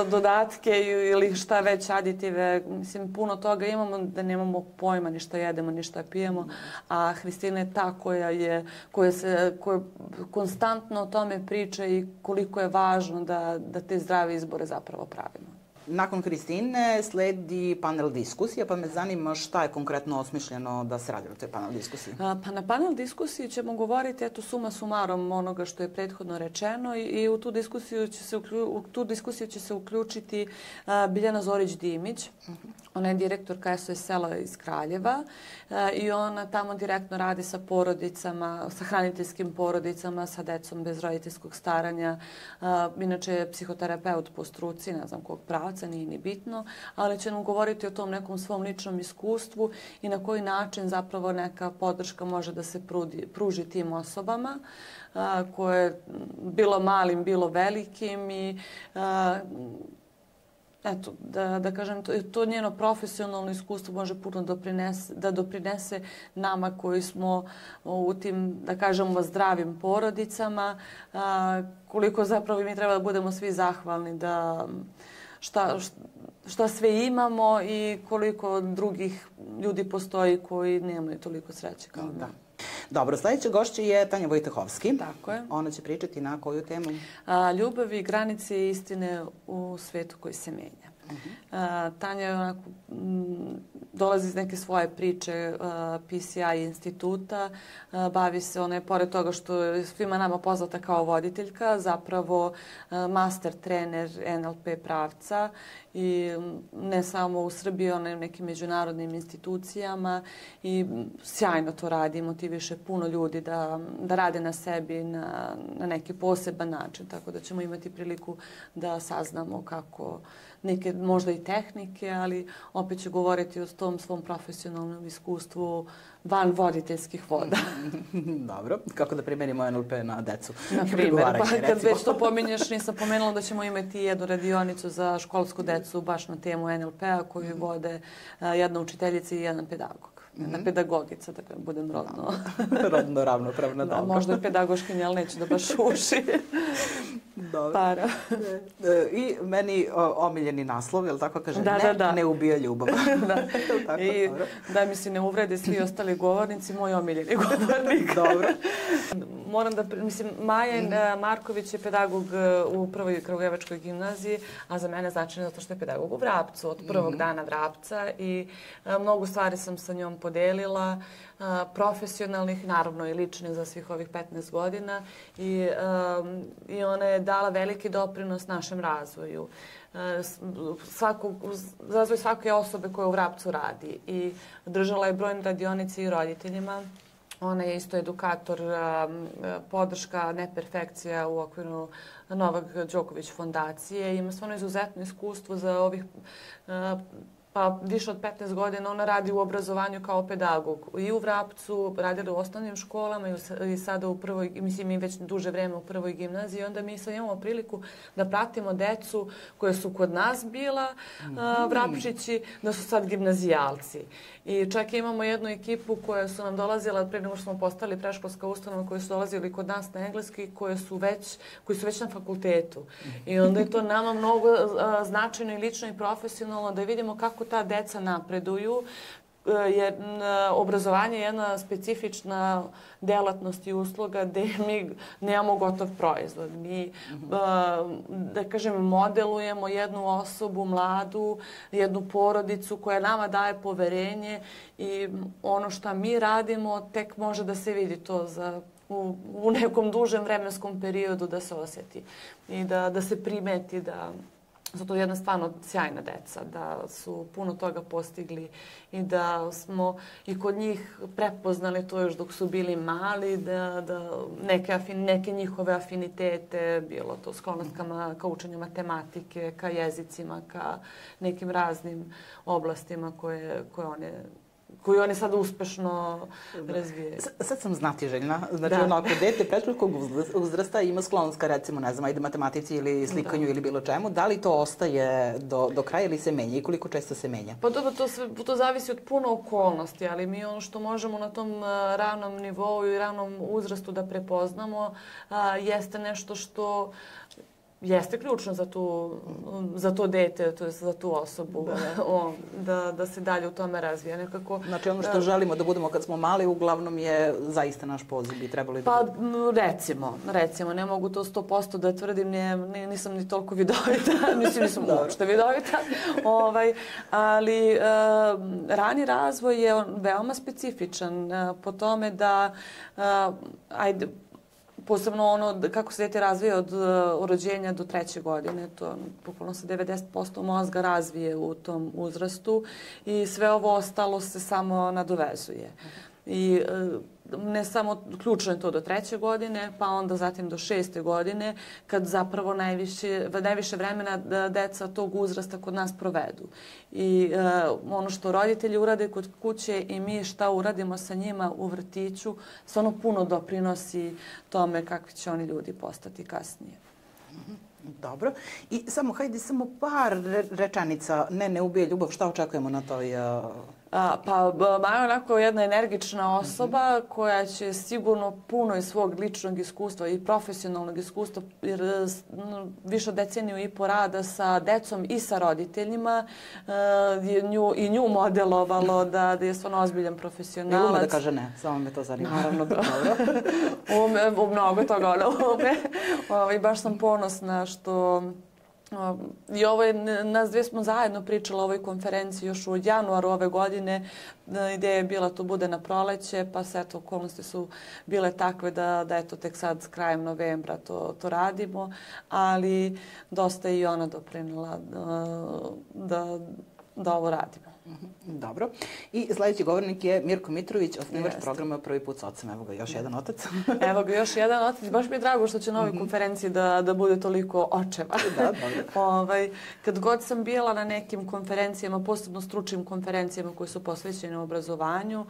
dodatke ili šta već aditive, mislim puno toga imamo da nemamo pojma ni šta jedemo ni šta pijemo, a Hristina je ta koja konstantno o tome priča i koliko je važno da te zdrave izbore zapravo pravimo. Nakon Hristine sledi panel diskusija, pa me zanima šta je konkretno osmišljeno da se radi u toj panel diskusiji. Pa na panel diskusiji ćemo govoriti suma sumarom onoga što je prethodno rečeno i u tu diskusiju će se uključiti Biljana Zorić-Dimić. Ona je direktorka SOS sela iz Kraljeva i ona tamo direktno radi sa porodicama, sa hraniteljskim porodicama, sa decom bez roditeljskog staranja. Inače je psihoterapeut po struci, ne znam kog pravca, nije ni bitno, ali će nam govoriti o tom nekom svom ličnom iskustvu i na koji način zapravo neka podrška može da se pruži tim osobama koje bilo malim, bilo velikim i eto, da kažem, to njeno profesionalno iskustvo može puno da doprinese nama koji smo u tim, da kažemo, zdravim porodicama, koliko zapravo mi treba da budemo svi zahvalni da šta sve imamo i koliko drugih ljudi postoji koji nemaju toliko sreće kao mi. Dobro, sljedeća gošća je Tanja Vojtehovski. Tako je. Ona će pričati na koju temu? Ljubav i granice i istine u svetu koji se menja. Tanja dolazi iz neke svoje priče PCI instituta. Bavi se, ona je pored toga što je svima nama poznata kao voditeljka, zapravo master trener NLP pravca i ne samo u Srbiji, ona i u nekim međunarodnim institucijama i sjajno to radi, motiviše puno ljudi da rade na sebi na neki poseban način, tako da ćemo imati priliku da saznamo kako neke možda i tehnike, ali opet ću govoriti o tom svom profesionalnom iskustvu van voditeljskih voda. Dobro. Kako da primenimo NLP na decu? Na primjer, pa kad već to pominješ, nisam pomenula da ćemo imati jednu radionicu za školsku decu baš na temu NLP-a koju vode jedna učiteljica i jedan pedagog. Jedna pedagogica, da budem rodno ravnopravna. Da, možda je pedagoškinja, ali neću da baš uši. Dobro. Para. I meni omiljeni naslov, je li tako kaže? Ne ubija ljubav. Da mi se ne uvrede svi ostali govornici, moj omiljeni govornik. Dobro. Moram da, Majen Marković je pedagog u prvoj Kragujevačkoj gimnaziji, a za mene značajno zato što je pedagog u Vrapcu, od prvog dana Vrapca i mnogo stvari sam sa njom podelila, profesionalnih, naravno i ličnih za svih ovih 15 godina i ona je dala veliki doprinos našem razvoju. Razvoj svake osobe koja u Vrapcu radi i držala je brojne radionice i roditeljima. Ona je isto edukator, podrška neperfekcija u okviru Novak Đoković fondacije. Ima stvarno izuzetno iskustvo za ovih pa više od 15 godina. Ona radi u obrazovanju kao pedagog i u Vrapcu, radila u osnovnim školama i sada u prvoj, mislim i već duže vreme u prvoj gimnaziji. Onda mi sad imamo priliku da pratimo decu koje su kod nas bila Vrapčići, da su sad gimnazijalci. I čak imamo jednu ekipu koja su nam dolazila, pre nego što smo postali predškolska ustanova, koji su dolazili kod nas na engleski, koji su već na fakultetu. I onda je to nama mnogo značajno i lično i profesionalno da vidimo kako ta deca napreduju, jer obrazovanje je jedna specifična delatnost i usluga gde mi nemamo gotov proizvod. Mi, da kažem, modelujemo jednu osobu, mladu, jednu porodicu koja nama daje poverenje i ono što mi radimo tek može da se vidi to u nekom dužem vremenskom periodu da se osjeti i da se primeti da su to jedna stvarno sjajna deca, da su puno toga postigli i da smo i kod njih prepoznali to još dok su bili mali, da neke njihove afinitete, bilo to sklonost ka učenju matematike, ka jezicima, ka nekim raznim oblastima koju oni sad uspešno razvijaju. Sad sam znatiželjna. Znači, onako, dete predškolskog uzrasta ima sklonost ka, recimo, ne znam, ajde matematici ili slikanju ili bilo čemu. Da li to ostaje do kraja ili se menja i koliko često se menja? Pa dobro, to zavisi od puno okolnosti, ali mi ono što možemo na tom ravnom nivou i ravnom uzrastu da prepoznamo jeste nešto što jeste ključno za to dete, to je za tu osobu, da se dalje u tome razvija nekako. Znači ono što želimo da budemo kad smo mali, uglavnom je zaista naš poziv bi trebalo da budemo. Pa recimo, ne mogu to 100% da tvrdim, nisam ni toliko vidovita, nisam uopšte vidovita, ali rani razvoj je veoma specifičan po tome da, posebno ono kako se dete razvije od rođenja do 3. godine, to bukvalno se 90% mozga razvije u tom uzrastu i sve ovo ostalo se samo nadovezuje. I ne samo ključno je to do 3. godine, pa onda zatim do 6. godine, kad zapravo najviše vremena deca tog uzrasta kod nas provedu. I ono što roditelji urade kod kuće i mi šta uradimo sa njima u vrtiću, stvarno puno doprinosi tome kakvi će oni ljudi postati kasnije. Dobro. I samo par rečenica. Ne ubije ljubav. Šta očekujemo na toj... Pa Maja je onako jedna energična osoba koja će sigurno puno iz svog ličnog iskustva i profesionalnog iskustva, jer više od deceniju i po rada sa decom i sa roditeljima i nju modelovalo da je stvarno ozbiljan profesionalac. Ne ume da kaže ne, samo me to zanima. Naravno, dobro. U mnogo toga ona ume. I baš sam ponosna što I ovo je, nas dve smo zajedno pričali o ovoj konferenciji još u januaru ove godine. Ideja je bila to bude na proleće, pa sve to okolnosti su bile takve da eto tek sad krajem novembra to radimo, ali dosta je i ona doprinela da ovo radimo. Dobro. I sledeći govornik je Mirko Mitrović, osnivač programa Prvi put s ocem. Evo ga još jedan otac. Evo ga još jedan otac. Baš mi je drago što će na ovoj konferenciji da bude toliko očeva. Da, dobro. Kad god sam bila na nekim konferencijama, posebno stručnim konferencijama koje su posvećene obrazovanju,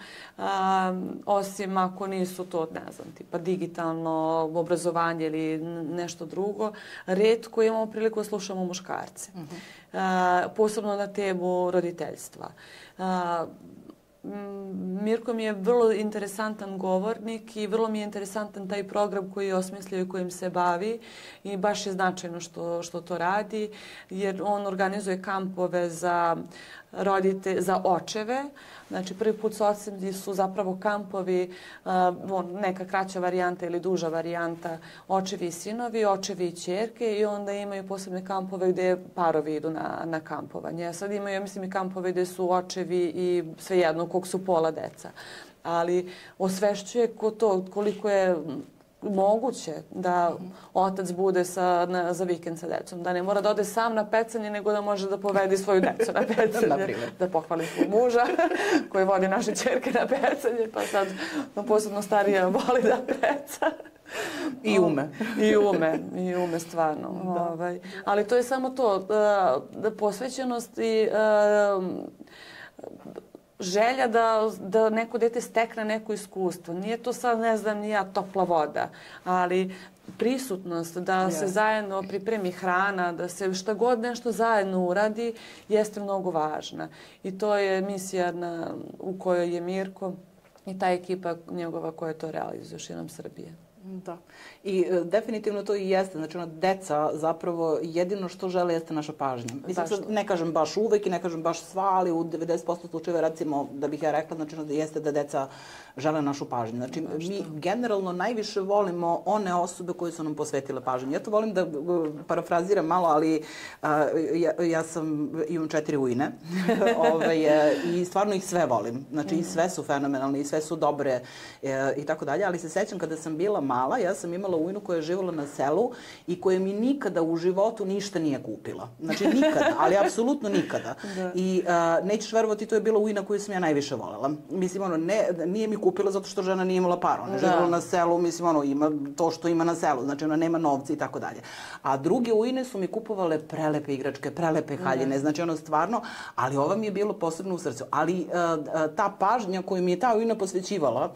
osim ako nisu to, ne znam, tipa digitalno obrazovanje ili nešto drugo, retko imamo priliku da slušamo muškarce. Posebno na temu roditeljstva. Mirko mi je vrlo interesantan govornik i vrlo mi je interesantan taj program koji je osmislio i kojim se bavi i baš je značajno što to radi jer on organizuje kampove za očeve. Znači, Prvi put s ocem su zapravo kampovi, neka kraća varijanta ili duža varijanta, očevi i sinovi, očevi i ćerke i onda imaju posebne kampove gde parovi idu na kampovanje. Sad imaju, ja mislim, i kampove gde su očevi i svejedno kog su pola deca. Ali osvešćuje koliko je moguće da otac bude za vikend sa decom. Da ne mora da ode sam na pecanje, nego da može da povedi svoju decu na pecanje. Da pohvali svog muža koji vodi naše ćerke na pecanje, pa sad posebno starija voli da peca. I ume. I ume stvarno. Ali to je samo to, posvećenost i želja da neko dete stekne neko iskustvo. Nije to sad, ne znam, ni ja, topla voda, ali prisutnost, da se zajedno pripremi hrana, da se šta god nešto zajedno uradi, jeste mnogo važna. I to je misija u kojoj je Mirko i ta ekipa njegova koja to realizuje širom Srbije. Da. I definitivno to i jeste. Znači, deca zapravo jedino što žele jeste naša pažnja. Mislim, sad ne kažem baš uvek i ne kažem baš sva, ali u 90% slučajeva, recimo, da bih ja rekla, znači, jeste da deca žele našu pažnju. Znači, mi generalno najviše volimo one osobe koje su nam posvetile pažnju. Ja to volim da parafraziram malo, ali ja imam 4 ujne i stvarno ih sve volim. Znači, i sve su fenomenalne i sve su dobre i tako dalje, ali se sećam kada sam bila mala, ja sam imala ujnu koja je živjela na selu i koja mi nikada u životu ništa nije kupila. Znači, nikada, ali apsolutno nikada. I nećeš verovati, to je bila ujna koju sam ja najviše volela. Mislim, nije mi kupila zato što žena nije imala para. Ona je živjela na selu, mislim, ima to što ima na selu. Znači, ona nema novca i tako dalje. A druge ujne su mi kupovale prelepe igračke, prelepe haljine. Znači, stvarno, ali ova mi je bilo posebno u srcu. Ali ta pažnja koju mi je ta ujna posvećivala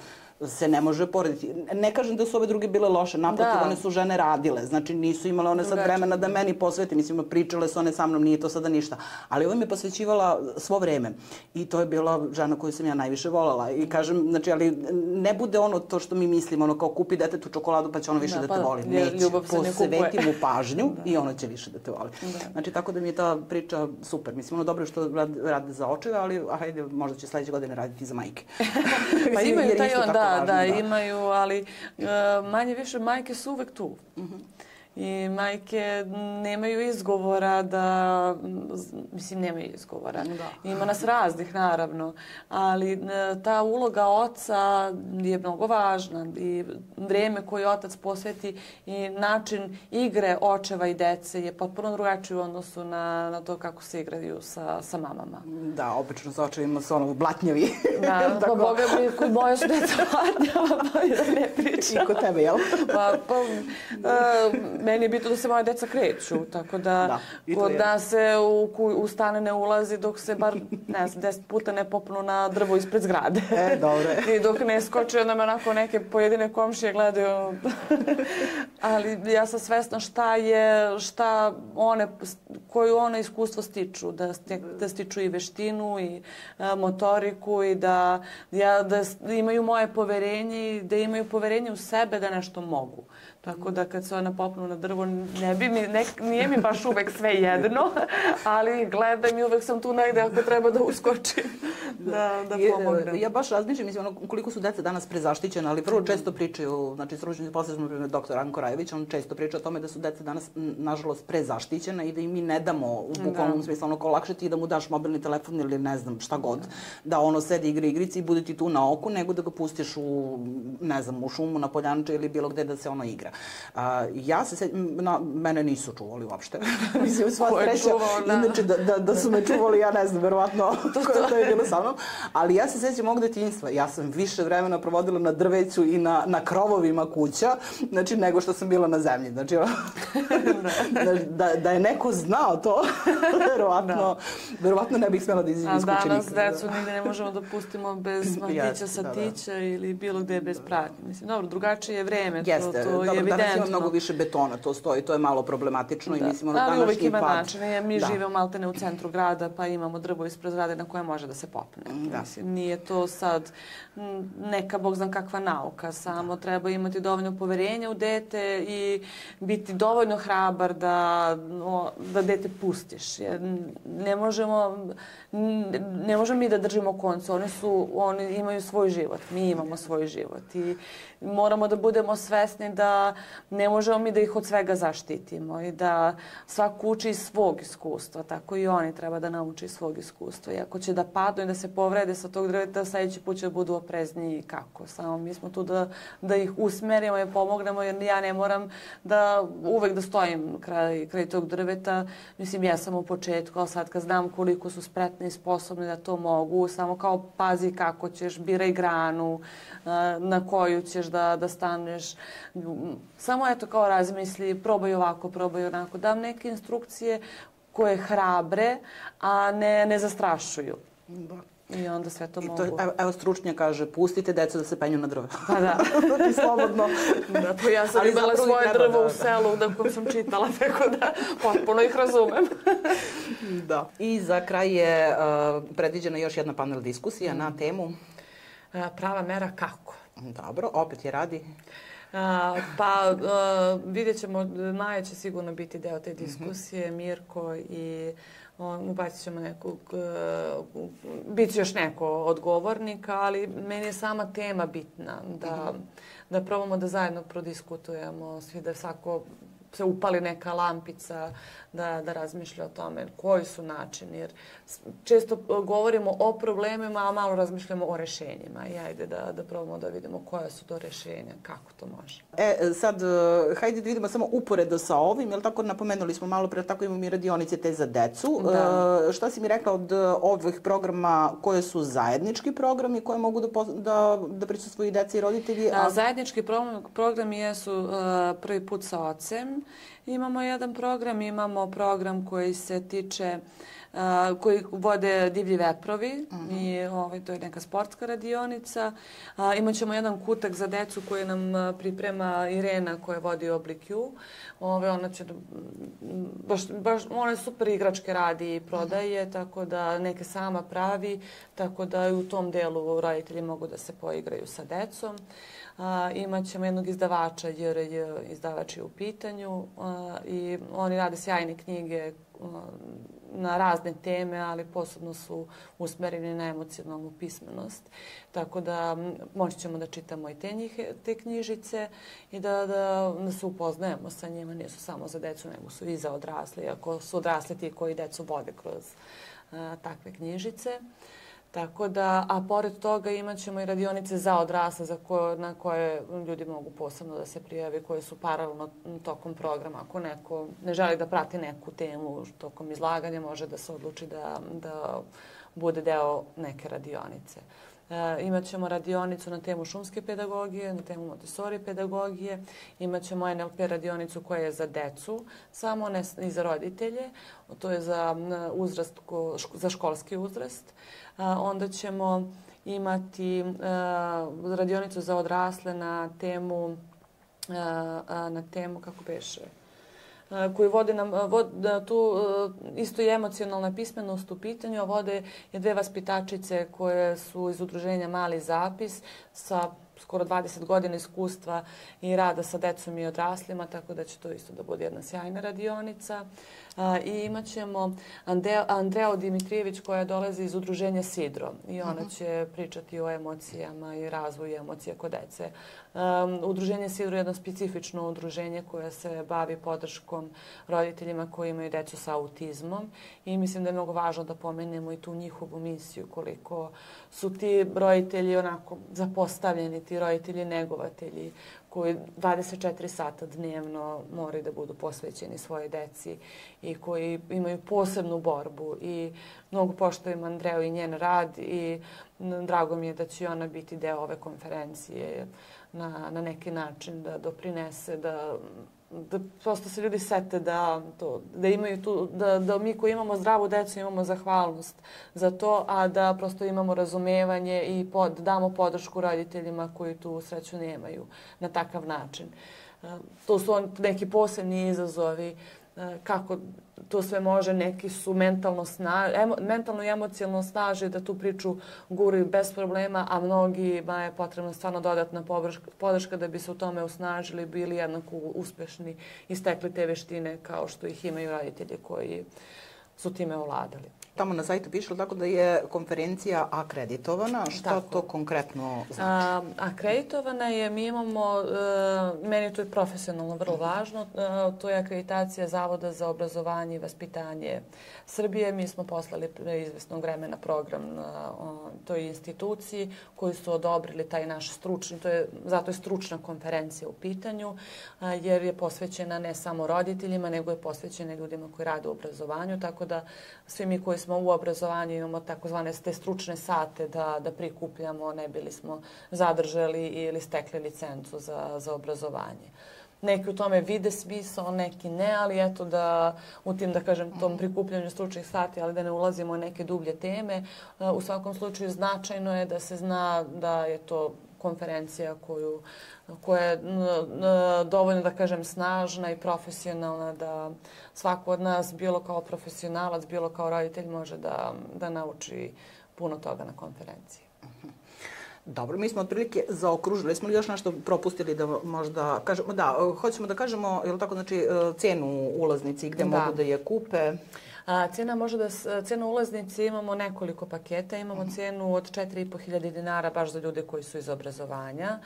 se ne može porediti. Ne kažem da su ove druge bile loše, naprotiv, one su žene radile, znači nisu imale one sad vremena da meni posveti, mislim, pričale su one sa mnom, nije to sada ništa, ali ova mi je posvećivala svo vreme i to je bila žena koju sam ja najviše voljela i kažem, znači, ali ne bude ono to što mi mislimo, kao kupi detetu čokoladu pa će ono više da te voli, neće, posveti mu pažnju i ono će više da te voli. Znači, tako da mi je ta priča super, mislim, dobro je što rade za očeve, ali hajde, možda će sledeće godine raditi za majke. Pa imaju taj da, imaju, ali manje više majke su uvek tu. I majke nemaju izgovora da, mislim, nemaju izgovora. Ima nas raznih, naravno, ali ta uloga oca je mnogo važna i vreme koje otac posveti i način igre očeva i dece je potpuno drugačiji u odnosu na to kako se igraju sa mamama. Da, obično sa očevima su blatnjavi. Da, pa Boga mi, kod moje su deca blatnjava, pa da ne pričam. I kod tebe, jel? Meni je bitno da se moje deca kreću, tako da kod nas se u stane ne ulazi dok se bar, ne znam, 10 puta ne popnu na drvo ispred zgrade. Dobro. I dok ne skoči, onda me onako neke pojedine komšije gledaju. Ali ja sam svesna koju one iskustvo stiču, da stiču i veštinu i motoriku i da imaju moje poverenje i da imaju poverenje u sebe da nešto mogu. Tako da kad se ona popnu na drvo, nije mi baš uvek sve jedno, ali gledam i uvek sam tu negde ako treba da uskočim, da pomognem. Ja baš razmišljam, mislim, koliko su deca danas prezaštićena, ali vrlo često pričaju, znači stručnjaci, posle smo primjer doktor Ranko Rajević, on često priča o tome da su deca danas, nažalost, prezaštićena i da im mi ne damo u bukvalnom smislu ono ko lakše ti da mu daš mobilni telefon ili ne znam šta god, da ono sedi igra igrici i bude ti tu na oku, nego da ga pustiš u, ne znam, u šumu, na poljanče ili bilo gde da se ono igra. Ja se mene nisu čuvali uopšte. Mislim, sva sreća, inače da su me čuvali, ja ne znam, verovatno to je bilo sa mnom. Ali ja se sećam mog detinjstva. Ja sam više vremena provodila na drveću i na krovovima kuća, znači, nego što sam bila na zemlji. Znači, da je neko znao to, verovatno ne bih smela da izađem iz kuće nikada. A danas decu nigde ne možemo da pustimo bez mantića, satića ili bilo gde bez pratnje. Mislim, dobro, drugačije je vreme, to je evidentno. Danas ima mnogo više betona, to stoji, to je malo problematično i mislim, ono današnji pad. Ali uvijek ima načine. Mi živimo maltene u centru grada, pa imamo drvo ispred zgrade na koje može da se popne. Mislim, nije to sad neka, bog znam kakva nauka, samo treba imati dovoljno poverenja u dete i biti dovoljno hrabar da dete pustiš. Ne možemo mi da držimo koncu, oni imaju svoj život, mi imamo svoj život i moramo da budemo svesni da ne možemo mi da ih od svega zaštitimo i da svako uči iz svog iskustva, tako i oni treba da nauči iz svog iskustva. I ako će da padnu i da se povrede sa tog drveta, sledeći put će da budu oprezniji i kako. Samo mi smo tu da ih usmerimo i pomognemo, jer ja ne moram da uvek da stojim kraj tog drveta. Mislim, ja sam u početku, ali sad kad znam koliko su spretni i sposobni da to mogu, samo kao pazi kako ćeš, biraj granu na koju ćeš da staneš. Samo eto kao razmisli, probaj ovako, probaj onako. Dam neke instrukcije koje hrabre, a ne zastrašuju. I onda sve to mogu. Evo stručnjak kaže, pustite decu da se penju na drvo. Pa da. Ti slobodno. Pa ja sam imala svoje drvo u selu da kom sam čitala, tako da potpuno ih razumem. Da. I za kraj je predviđena još jedna panel diskusija na temu prava mera kako. Dobro, opet je radi. Pa vidjet ćemo, Maja će sigurno biti deo te diskusije, Mirko i ubacit ćemo nekog, bit će još neko od govornika, ali meni je sama tema bitna da probamo da zajedno prodiskutujemo, svi da svako se upali neka lampica da razmišlja o tome koji su načini. Jer često govorimo o problemima, a malo razmišljamo o rešenjima. I ajde da probamo da vidimo koja su to rešenja, kako to može. Sad, hajde da vidimo samo uporedo sa ovim, jer tako napomenuli smo malo pre, tako imamo i radionice te za decu. Šta si mi rekla od ovih programa, koje su zajednički programi koje mogu da prisustvuju i deca i roditelji? Zajednički programi jesu prvi put sa ocem. Imamo jedan program, imamo program koji se tiče, koji vode Divlji veprovi i to je neka sportska radionica. Imaćemo jedan kutak za decu koji nam priprema Irena koja vodi Oblik U. Ona će ona super igračke radi i prodaje, tako da neke sama pravi, tako da i u tom delu roditelji mogu da se poigraju sa decom. Imaćemo jednog izdavača, JRJ izdavač je u pitanju i oni rade sjajne knjige na razne teme, ali posebno su usmereni na emocionalnu pismenost. Tako da moći ćemo da čitamo i te knjižice i da se upoznajemo sa njima. Nisu samo za decu, nego su i za odrasli, ako su odrasli ti koji decu vode kroz takve knjižice. Tako da, a pored toga imat ćemo i radionice za odrasle na koje ljudi mogu posebno da se prijave, koje su paralelno tokom programa. Ako neko ne želi da prati neku temu tokom izlaganja, može da se odluči da bude deo neke radionice. Imat ćemo radionicu na temu šumske pedagogije, na temu Montessori pedagogije. Imat ćemo NLP radionicu koja je za decu, samo ne i za roditelje. To je za školski uzrast. Onda ćemo imati radionicu za odrasle na temu kako beše, koji vode nam, tu isto je emocionalna pismenost u pitanju, a vode je dve vaspitačice koje su iz udruženja Mali zapis sa skoro 20 godina iskustva i rada sa decom i odraslima, tako da će to isto da bude jedna sjajna radionica. I imat ćemo Andreu Dimitrijević koja dolazi iz udruženja Sidro i ona će pričati o emocijama i razvoju emocija kod dece. Udruženje Sidro je jedno specifično udruženje koje se bavi podrškom roditeljima koji imaju decu sa autizmom i mislim da je mnogo važno da pomenemo i tu njihovu misiju, koliko su ti roditelji onako zapostavljeni, ti roditelji negovatelji koji 24 sata dnevno moraju da budu posvećeni svojoj deci i koji imaju posebnu borbu i mnogo poštujem Andreu i njen rad i drago mi je da će ona biti deo ove konferencije na neki način da doprinese, da prosto se ljudi sete da imaju tu, da mi koji imamo zdravu decu imamo zahvalnost za to, a da prosto imamo razumevanje i damo podršku roditeljima koji tu sreću nemaju na takav način. To su neki posebni izazovi kako to sve može, neki su mentalno i emocionalno snaži da tu priču guraju bez problema, a mnogima je potrebna stvarno dodatna podrška da bi se u tome osnažili, bili jednako uspešni i stekli te veštine kao što ih imaju roditelji koji su time ovladali. Tamo na sajtu piše tako da je konferencija akreditovana. Šta to konkretno znači? Akreditovana je, mi imamo, meni to je profesionalno vrlo važno, to je akreditacija Zavoda za obrazovanje i vaspitanje Srbije. Mi smo poslali pre izvesnog vremena program toj instituciji koji su odobrili taj naš stručni, zato je stručna konferencija u pitanju, jer je posvećena ne samo roditeljima, nego je posvećena ljudima koji rade u obrazovanju, tako da svi mi koji smo u obrazovanju imamo takozvane te stručne sate da prikupljamo, ne bili smo zadržali ili stekli licencu za obrazovanje. Neki u tome vide smisao, neki ne, ali eto da u tim, da kažem, tom prikupljanju stručnih sati, ali da ne ulazimo u neke dublje teme. U svakom slučaju značajno je da se zna da je to konferencija koja je dovoljno, da kažem, snažna i profesionalna, da svako od nas, bilo kao profesionalac, bilo kao roditelj, može da nauči puno toga na konferenciji. Dobro, mi smo otprilike zaokružili. Smo li još nešto propustili da možda kažemo? Da, hoćemo da kažemo, je li tako, znači, cenu ulaznici gde mogu da je kupe? Cena ulaznice imamo nekoliko paketa. Imamo cenu od 4.500 dinara baš za ljude koji su iz obrazovanja.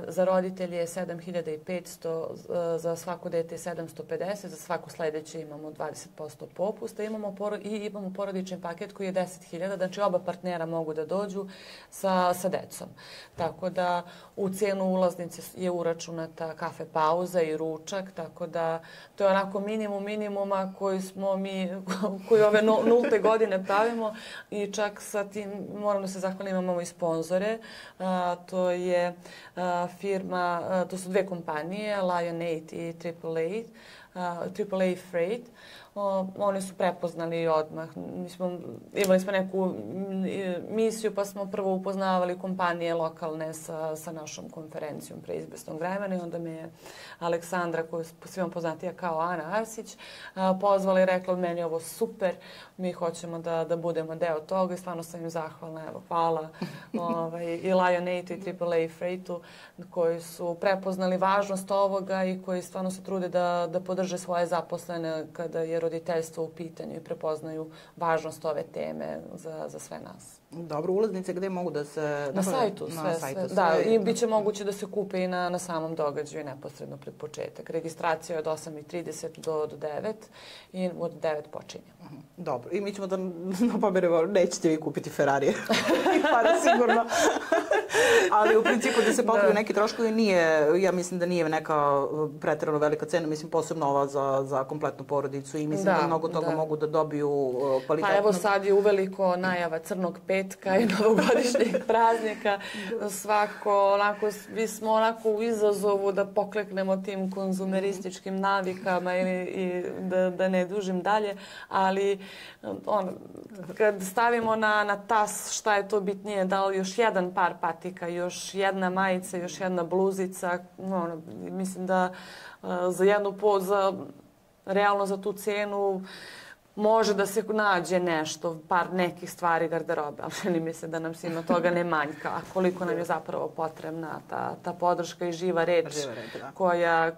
Za roditelje je 7.500, za svako dete je 750, za svako sledeće imamo 20% popusta. Imamo porodični paket koji je 10.000, znači oba partnera mogu da dođu sa decom. Tako da u cenu ulaznice je uračunata kafe pauza i ručak, tako da to je onako minimum minimuma koji ove nulte godine pravimo i čak sa tim moram da se zahvalim, imamo i sponzore. To je firma, to su dve kompanije, Lion8 i AAA Freight. Oni su prepoznali odmah. Imali smo neku misiju pa smo prvo upoznavali kompanije lokalne sa našom konferencijom pre izvesnog vremena i onda me je Aleksandra, koja je svima poznatija kao Ana Arsić, pozvala i rekla meni ovo super, mi hoćemo da budemo deo toga i stvarno sam im zahvalna. Evo, hvala i Lion8 i AAA Freightu koji su prepoznali važnost ovoga i koji stvarno se trude da podrže svoje zaposlene kada je roditeljstvo u pitanju i prepoznaju važnost ove teme za sve nas. Dobro, ulaznice gde mogu da se... Na sajtu sve. Da, i bit će moguće da se kupe i na samom događaju neposredno pred početak. Registracija je od 8.30 do 9 i od 9 počinje. Dobro, i mi ćemo da napomenemo, nećete vi kupiti Ferrarije. Para sigurno. Ali u principu da se pokriju neki troškovi nije, ja mislim da nije neka preterano velika cena, mislim posebno ova za kompletnu porodicu i mislim da mnogo toga mogu da dobiju kvalitetno. Pa evo sad je uveliko najava Crnog petka i novogodišnjeg praznika. Svako, onako, mi smo onako u izazovu da pokleknemo tim konzumerističkim navikama i da ne dužim dalje, ali kad stavimo na tas šta je to bitnije, da li još jedan par patika, još jedna majica, još jedna bluzica, mislim da realno za tu cenu može da se nađe nešto, par nekih stvari garderobe, ali čini mi se da nam svima toga ne manjka. A koliko nam je zapravo potrebna ta podrška i živa reč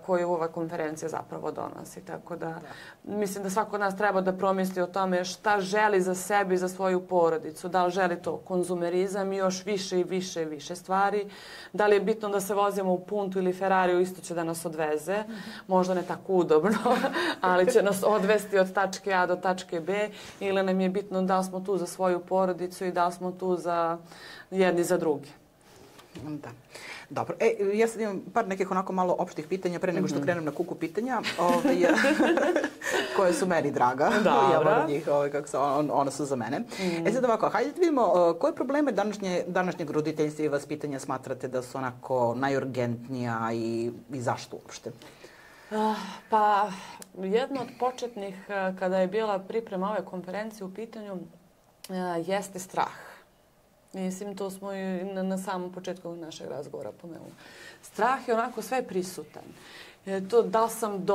koju ova konferencija zapravo donosi. Tako da mislim da svako od nas treba da promisli o tome šta želi za sebe i za svoju porodicu. Da li želi to konzumerizam i još više i više i više stvari. Da li je bitno da se vozimo u Puntu ili Ferrariju, isto će da nas odveze. Možda ne tako udobno, ali će nas odvesti od tačke A do tačke B, ili nam je bitno da li smo tu za svoju porodicu i da li smo tu za jedni za drugi. Da. Dobro. Ja sad imam par nekih onako malo opštih pitanja pre nego što krenem na kuku pitanja, koje su meni draga. Ja moram njih, one su za mene. Sad ovako, hajde da vidimo koje probleme današnjeg roditeljstva i vaspitanja smatrate da su onako najurgentnija i zašto uopšte? Pa, jedno od početnih, kada je bila priprema ove konferencije u pitanju, jeste strah. Mislim, to smo i na samom početku našeg razgovora pomenuli. Strah je onako sve prisutan. To da li sam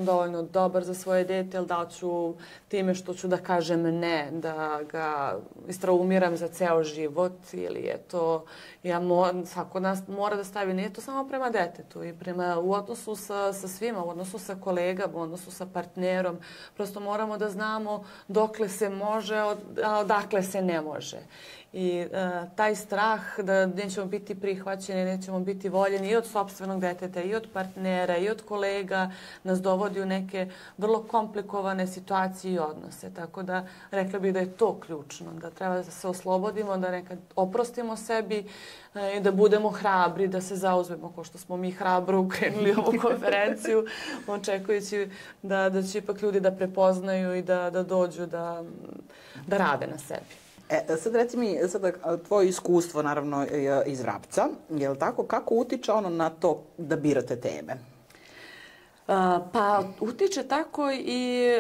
dovoljno dobar za svoje dete, ili da li ću time što ću da kažem ne, da ga istraumiram za ceo život, ili je to, svako od nas mora da stavi, nije to samo prema detetu, i u odnosu sa svima, u odnosu sa kolegama, u odnosu sa partnerom. Prosto moramo da znamo dokle se može, a odakle se ne može. I taj strah da nećemo biti prihvaćeni, nećemo biti voljeni i od sopstvenog deteta, i od partnera, i od kolega nas dovodi u neke vrlo komplikovane situacije i odnose. Tako da rekla bih da je to ključno, da treba da se oslobodimo, da nekad oprostimo sebi i da budemo hrabri, da se zauzmemo kao što smo mi hrabro ukrenuli ovu konferenciju, očekujući da će ipak ljudi da prepoznaju i da dođu da rade na sebi. Sad reci mi, tvoje iskustvo, naravno, iz Vrapca, je li tako? Kako utiče ono na to da birate teme? Pa, utiče tako i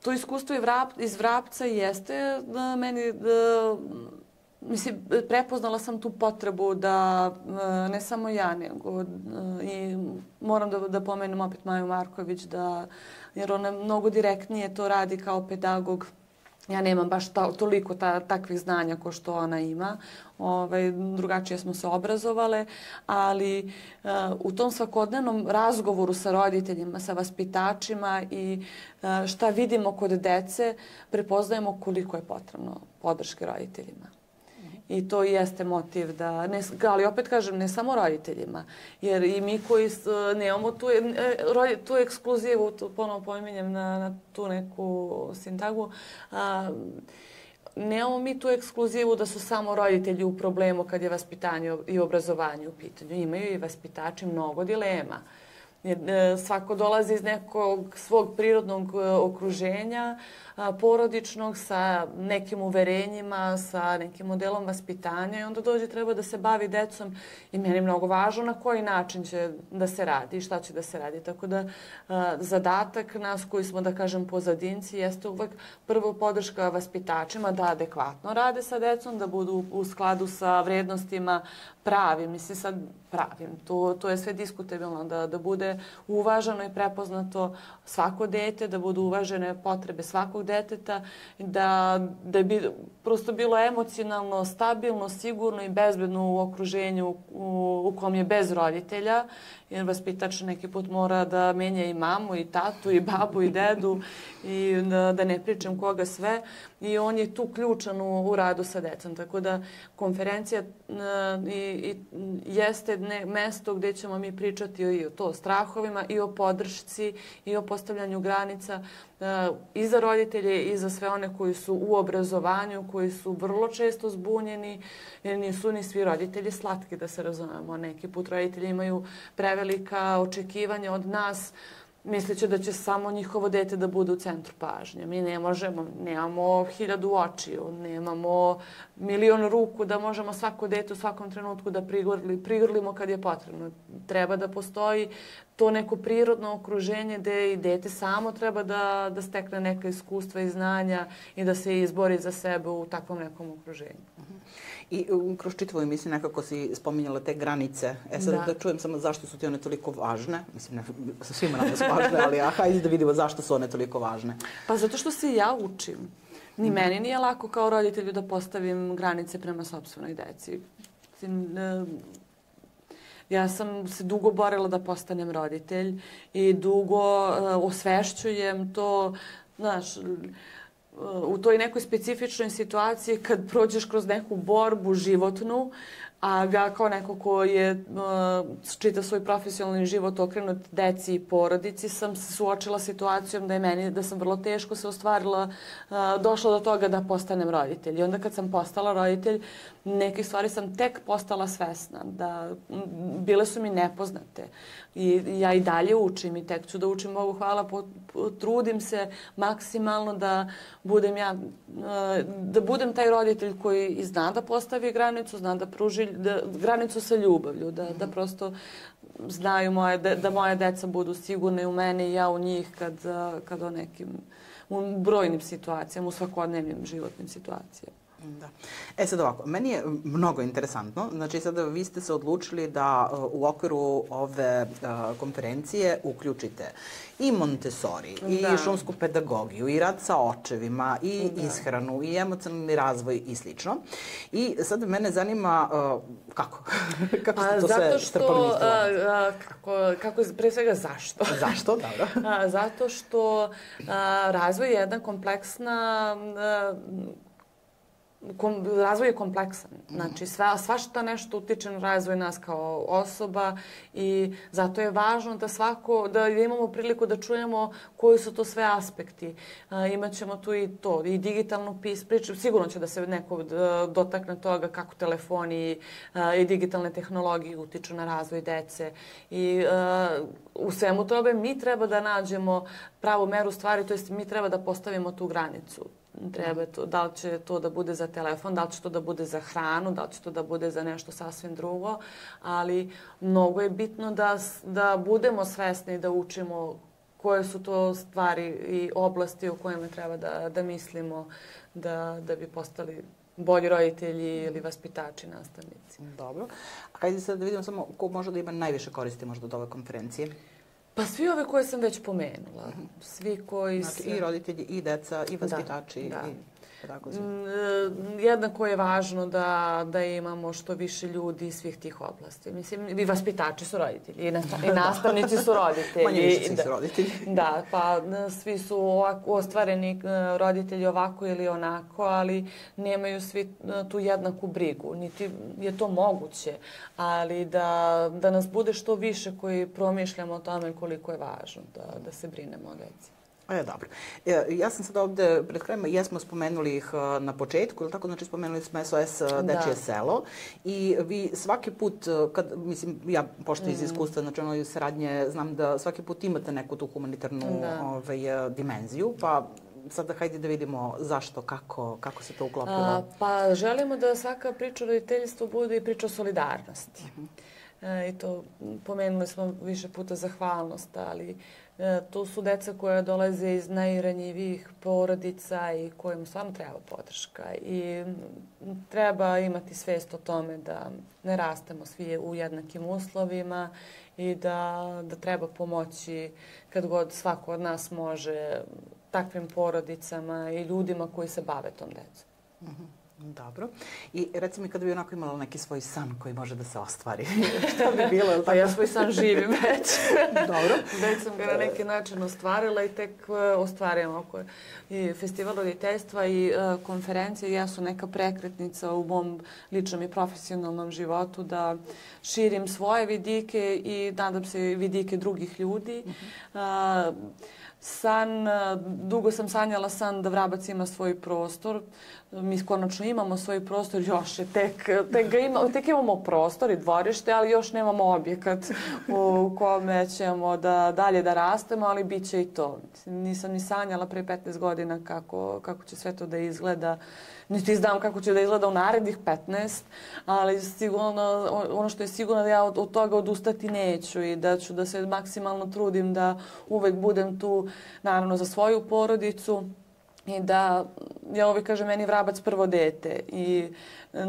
to iskustvo iz Vrapca jeste meni, mislim, prepoznala sam tu potrebu da ne samo ja, nego i moram da pomenem opet Maju Marković, jer ona mnogo direktnije to radi kao pedagog. Ja nemam baš toliko takvih znanja kao što ona ima. Drugačije smo se obrazovale, ali u tom svakodnevnom razgovoru sa roditeljima, sa vaspitačima i šta vidimo kod dece, prepoznajemo koliko je potrebno podrške roditeljima. I to jeste motiv da, ali opet kažem, ne samo roditeljima, jer i mi koji nemamo tu ekskluzivu, ponovo pominjem na tu neku sintagu, nemamo mi tu ekskluzivu da su samo roditelji u problemu kad je vaspitanje i obrazovanje u pitanju. Imaju i vaspitači mnogo dilema. Svako dolazi iz nekog svog prirodnog okruženja, porodičnog, sa nekim uverenjima, sa nekim modelom vaspitanja i onda dođe treba da se bavi decom i meni je mnogo važno na koji način će da se radi i šta će da se radi. Tako da zadatak nas koji smo, da kažem, pozadinci jeste uvek prvo podrška vaspitačima da adekvatno rade sa decom, da budu u skladu sa vrednostima pravim. Mislim sad pravim. To je sve diskutabilno, da bude uvaženo i prepoznato svako dete, da budu uvažene potrebe svakog deteta, da bi prosto bilo emocionalno, stabilno, sigurno i bezbedno u okruženju u kom je bez roditelja, jer vaspitač neki put mora da menja i mamu, i tatu, i babu, i dedu, i da ne pričam koga sve. I on je tu ključan u radu sa decom. Tako da konferencija jeste mesto gde ćemo mi pričati i o strahovima, i o podršci, i o postavljanju granica i za roditelje i za sve one koji su u obrazovanju, koji su vrlo često zbunjeni, jer nisu ni svi roditelji slatki, da se razumemo. Neki put roditelji imaju prevelika očekivanja od nas, misleći da će samo njihovo dete da bude u centru pažnje. Mi ne možemo, nemamo 1000 očiju, nemamo milion ruku da možemo svako dete u svakom trenutku da prigrlimo kad je potrebno. Treba da postoji to neko prirodno okruženje gde i dete samo treba da stekne neka iskustva i znanja i da se izbori za sebe u takvom nekom okruženju. I kroz čitavu emisiju nekako si spominjala te granice. Sad da čujem samo zašto su ti one toliko važne. Mislim, svima nam su važne, ali hajde da vidimo zašto su one toliko važne. Pa zato što se ja učim. Ni meni nije lako kao roditelju da postavim granice prema sopstvenoj deci. Ja sam se dugo borila da postanem roditelj i dugo osvešćujem to, znaš, u toj nekoj specifičnoj situaciji kad prođeš kroz neku borbu životnu, a ja kao neko ko je čita svoj profesionalni život okrenut deci i porodici, sam se suočila situacijom da sam vrlo teško se ostvarila, došla do toga da postanem roditelj. I onda kad sam postala roditelj, neke stvari sam tek postala svesna, da bile su mi nepoznate. I ja i dalje učim i tek ću da učim, Bogu hvala, trudim se maksimalno da budem taj roditelj koji zna da postavi granicu, zna da pruži granicu sa ljubavlju, da prosto znaju da moja deca budu sigurne u mene i ja u njih kad u brojnim situacijama, u svakodnevnim životnim situacijama. Da. Sad ovako, meni je mnogo interesantno. Znači, sada vi ste se odlučili da u okviru ove konferencije uključite i Montessori, i šumsku pedagogiju, i rad sa očevima, i ishranu, i emocionalni razvoj i slično. I sad mene zanima kako? Kako ste to sve strpali isto? Pre svega zašto? Zašto, dobro. Zato što razvoj je jedna kompleksna razvoj je kompleksan. Znači, svašta nešto utiče na razvoj nas kao osoba i zato je važno da imamo priliku da čujemo koji su to sve aspekti. Imaćemo tu i to, i digitalnu priču. Sigurno će da se neko dotakne toga kako telefoni i digitalne tehnologije utiču na razvoj dece. I u svemu tome mi treba da nađemo pravu meru stvari, to jest mi treba da postavimo tu granicu. Da li će to da bude za telefon, da li će to da bude za hranu, da li će to da bude za nešto sasvim drugo, ali mnogo je bitno da budemo svesni da učimo koje su to stvari i oblasti o kojima treba da mislimo da bi postali bolji roditelji ili vaspitači, nastavnici. Dobro. A hajde sad da vidimo samo ko može da ima najviše koristi možda od ove konferencije? Pa svi ove koje sam već pomenula. Svi koji znači, i roditelji, i deca, i vaspitači, i pedagozi. Jednako je važno da imamo što više ljudi iz svih tih oblasti. Mislim, i vaspitači su roditelji, i nastavnici su roditelji. Manje više svi su roditelji. Da, pa svi su ostvareni roditelji ovako ili onako, ali nemaju svi tu jednaku brigu. Niti je to moguće, ali da nas bude što više koji promišljamo o tome koliko je važno da se brinemo o deci. Dobro. Ja sam sad ovde pred krajem, jesmo spomenuli ih na početku, ili tako, znači spomenuli smo SOS Dečije selo i vi svaki put, mislim, ja pošto iz iskustva, znači ono iz saradnje, znam da svaki put imate neku tu humanitarnu dimenziju, pa sada hajde da vidimo zašto, kako se to uklopilo. Pa želimo da svaka priča o roditeljstvu bude i priča o solidarnosti. I to pomenuli smo više puta zahvalnost, ali to su deca koja dolaze iz najranjivijih porodica i kojim stvarno treba podrška. I treba imati svest o tome da ne rastemo svi u jednakim uslovima i da treba pomoći kad god svako od nas može takvim porodicama i ljudima koji se bave tom decom. Dobro. I reci mi kada bi onako imala neki svoj san koji može da se ostvari. Šta bi bilo? Pa ja svoj san živim već. Dobro. Već sam ga na neki način ostvarila i tek ostvarujem oko. I festival roditeljstva i konferencije jesu neka prekretnica u mom ličnom i profesionalnom životu da širim svoje vidike i nadam se vidike drugih ljudi. Dugo sam sanjala san da Vrabac ima svoj prostor. Mi konačno imamo svoj prostor, još je tek imamo prostor i dvorište, ali još nemamo objekat u kome ćemo dalje da rastemo, ali bit će i to. Nisam ni sanjala pre 15 godina kako će sve to da izgleda. Niti znam kako će da izgleda u narednih 15, ali sigurno, ono što je sigurno da ja od toga odustati neću i da ću da se maksimalno trudim da uvek budem tu, naravno, za svoju porodicu, i da, ja uvijek kažem, meni vrabac prvo dete. I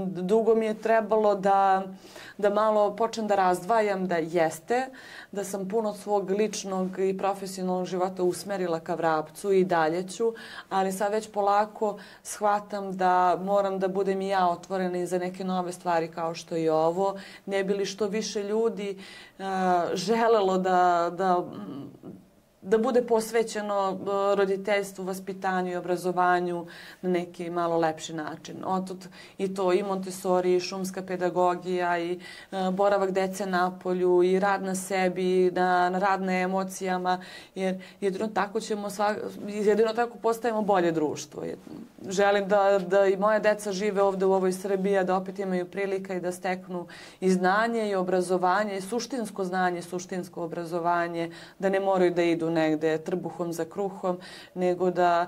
dugo mi je trebalo da malo počnem da razdvajam da jeste, da sam puno svog ličnog i profesionalnog života usmerila ka vrapcu i dalje ću, ali sad već polako shvatam da moram da budem i ja otvorena i za neke nove stvari kao što je ovo. Ne bi li što više ljudi želelo da bude posvećeno roditeljstvu, vaspitanju i obrazovanju na neki malo lepši način. Otud i to i Montessori, i šumska pedagogija, i boravak dece na polju, i rad na sebi, na rad na emocijama, jer jedino tako postajemo bolje društvo. Želim da i moja deca žive ovde u ovoj Srbiji, da opet imaju prilika i da steknu i znanje i obrazovanje, i suštinsko znanje, suštinsko obrazovanje, da ne moraju da idu negde trbuhom za kruhom, nego da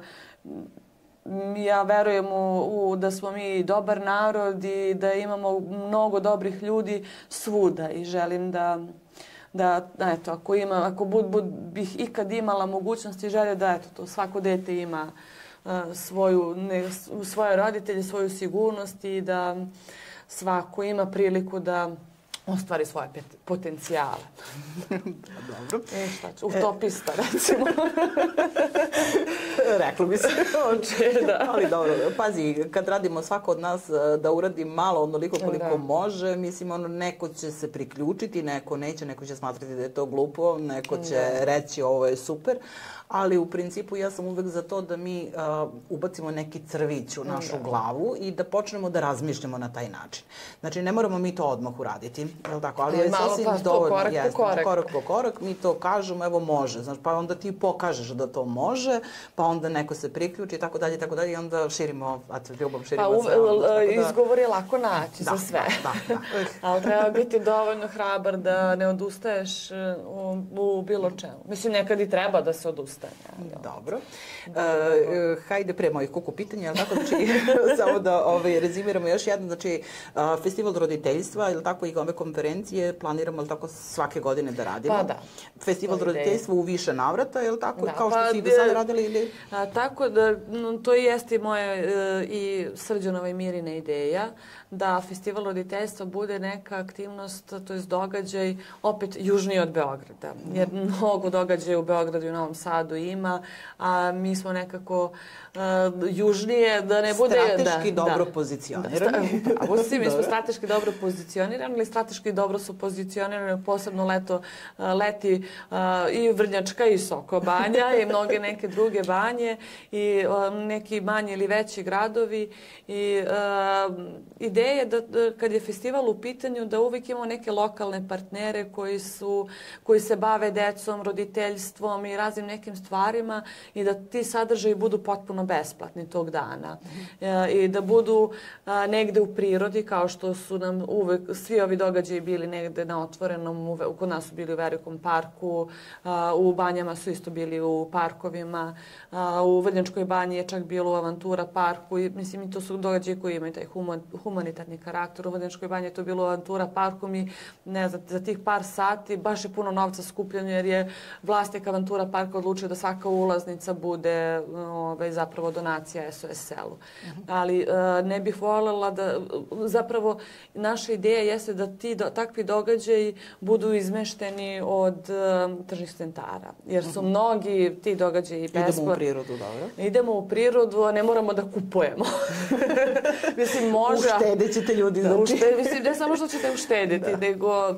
ja verujem da smo mi dobar narod i da imamo mnogo dobrih ljudi svuda i želim da eto, ako bih ikad imala mogućnost i želje da eto, to svako dete ima svoje roditelje, svoju sigurnost i da svako ima priliku da ostvari svoje potencijale. Dobro. Šta ću? Utopista, recimo. Reklo bi se. Da. Ali dobro, pazi, kad radimo svako od nas da uradi malo onoliko koliko može, mislim, neko će se priključiti, neko neće, neko će smatrati da je to glupo, neko će reći ovo je super, ali u principu ja sam uvek za to da mi ubacimo neki crvić u našu glavu i da počnemo da razmišljamo na taj način. Znači, ne moramo mi to odmah uraditi, je li tako? Ali je sasvim dovoljno. Korak po korak, mi to kažemo, evo može. Znači, pa onda ti pokažeš da to može, pa onda neko se priključi i tako dalje i onda širimo, ljubom širimo sve. Izgovor je lako naći za sve. Da. Ali treba biti dovoljno hrabar da ne odustaješ u bilo čemu. Mislim, nekad i treba da se odustane. Dobro. Hajde pre mojih kuku pitanja, tako, znači, samo da rezimiramo još jedno, znači, festival roditeljstva, ili tako, i ove konferencije planiramo, ili tako, svake godine da radimo. Pa da. Festival roditeljstva u više navrata, ili tako, kao što si i do sada radili, ili? Tako da, to i jeste moja i Srđanova i Mirina ideja, da festival roditeljstva bude neka aktivnost, to je događaj, opet južnije od Beograda. Jer mnogo događaja u Beogradu i u Novom Sadu ima, a mi smo nekako južnije, da ne bude... Strateški dobro pozicionirani. Upravo si, mi smo strateški dobro pozicionirani, ali strateški dobro su pozicionirani, posebno leti i Vrnjačka i Soko Banja i mnoge neke druge banje i neki manji ili veći gradovi. I ideja je da kad je festival u pitanju da uvijek imamo neke lokalne partnere koji se bave decom, roditeljstvom i raznim nekim stvarima i da ti sadržaji budu potpuno besplatni tog dana. I da budu negde u prirodi, kao što su nam uvek svi ovi događaji bili negde na otvorenom, kod nas su bili u velikom parku, u banjama su isto bili u parkovima, u Vrnjačkoj banji je čak bilo u Avantura parku i mislim i to su događaji koji imaju taj humanitarni karakter. U Vrnjačkoj banji je to bilo u Avantura parku, mi ne znam, za tih par sati baš je puno novca skupljeno jer je vlasnik Avantura parka odlučio da svaka ulaznica bude zapravo donacija SOS-u. Ali ne bih voljela da, zapravo naša ideja jeste da takvi događaji budu izmešteni od tržnih centara. Jer su mnogi ti događaji besplatni. Idemo u prirodu, dobro. Idemo u prirodu, a ne moramo da kupujemo. Mislim, može... Uštedit ćete ljudi, znači. Mislim, ne samo što ćete uštediti, nego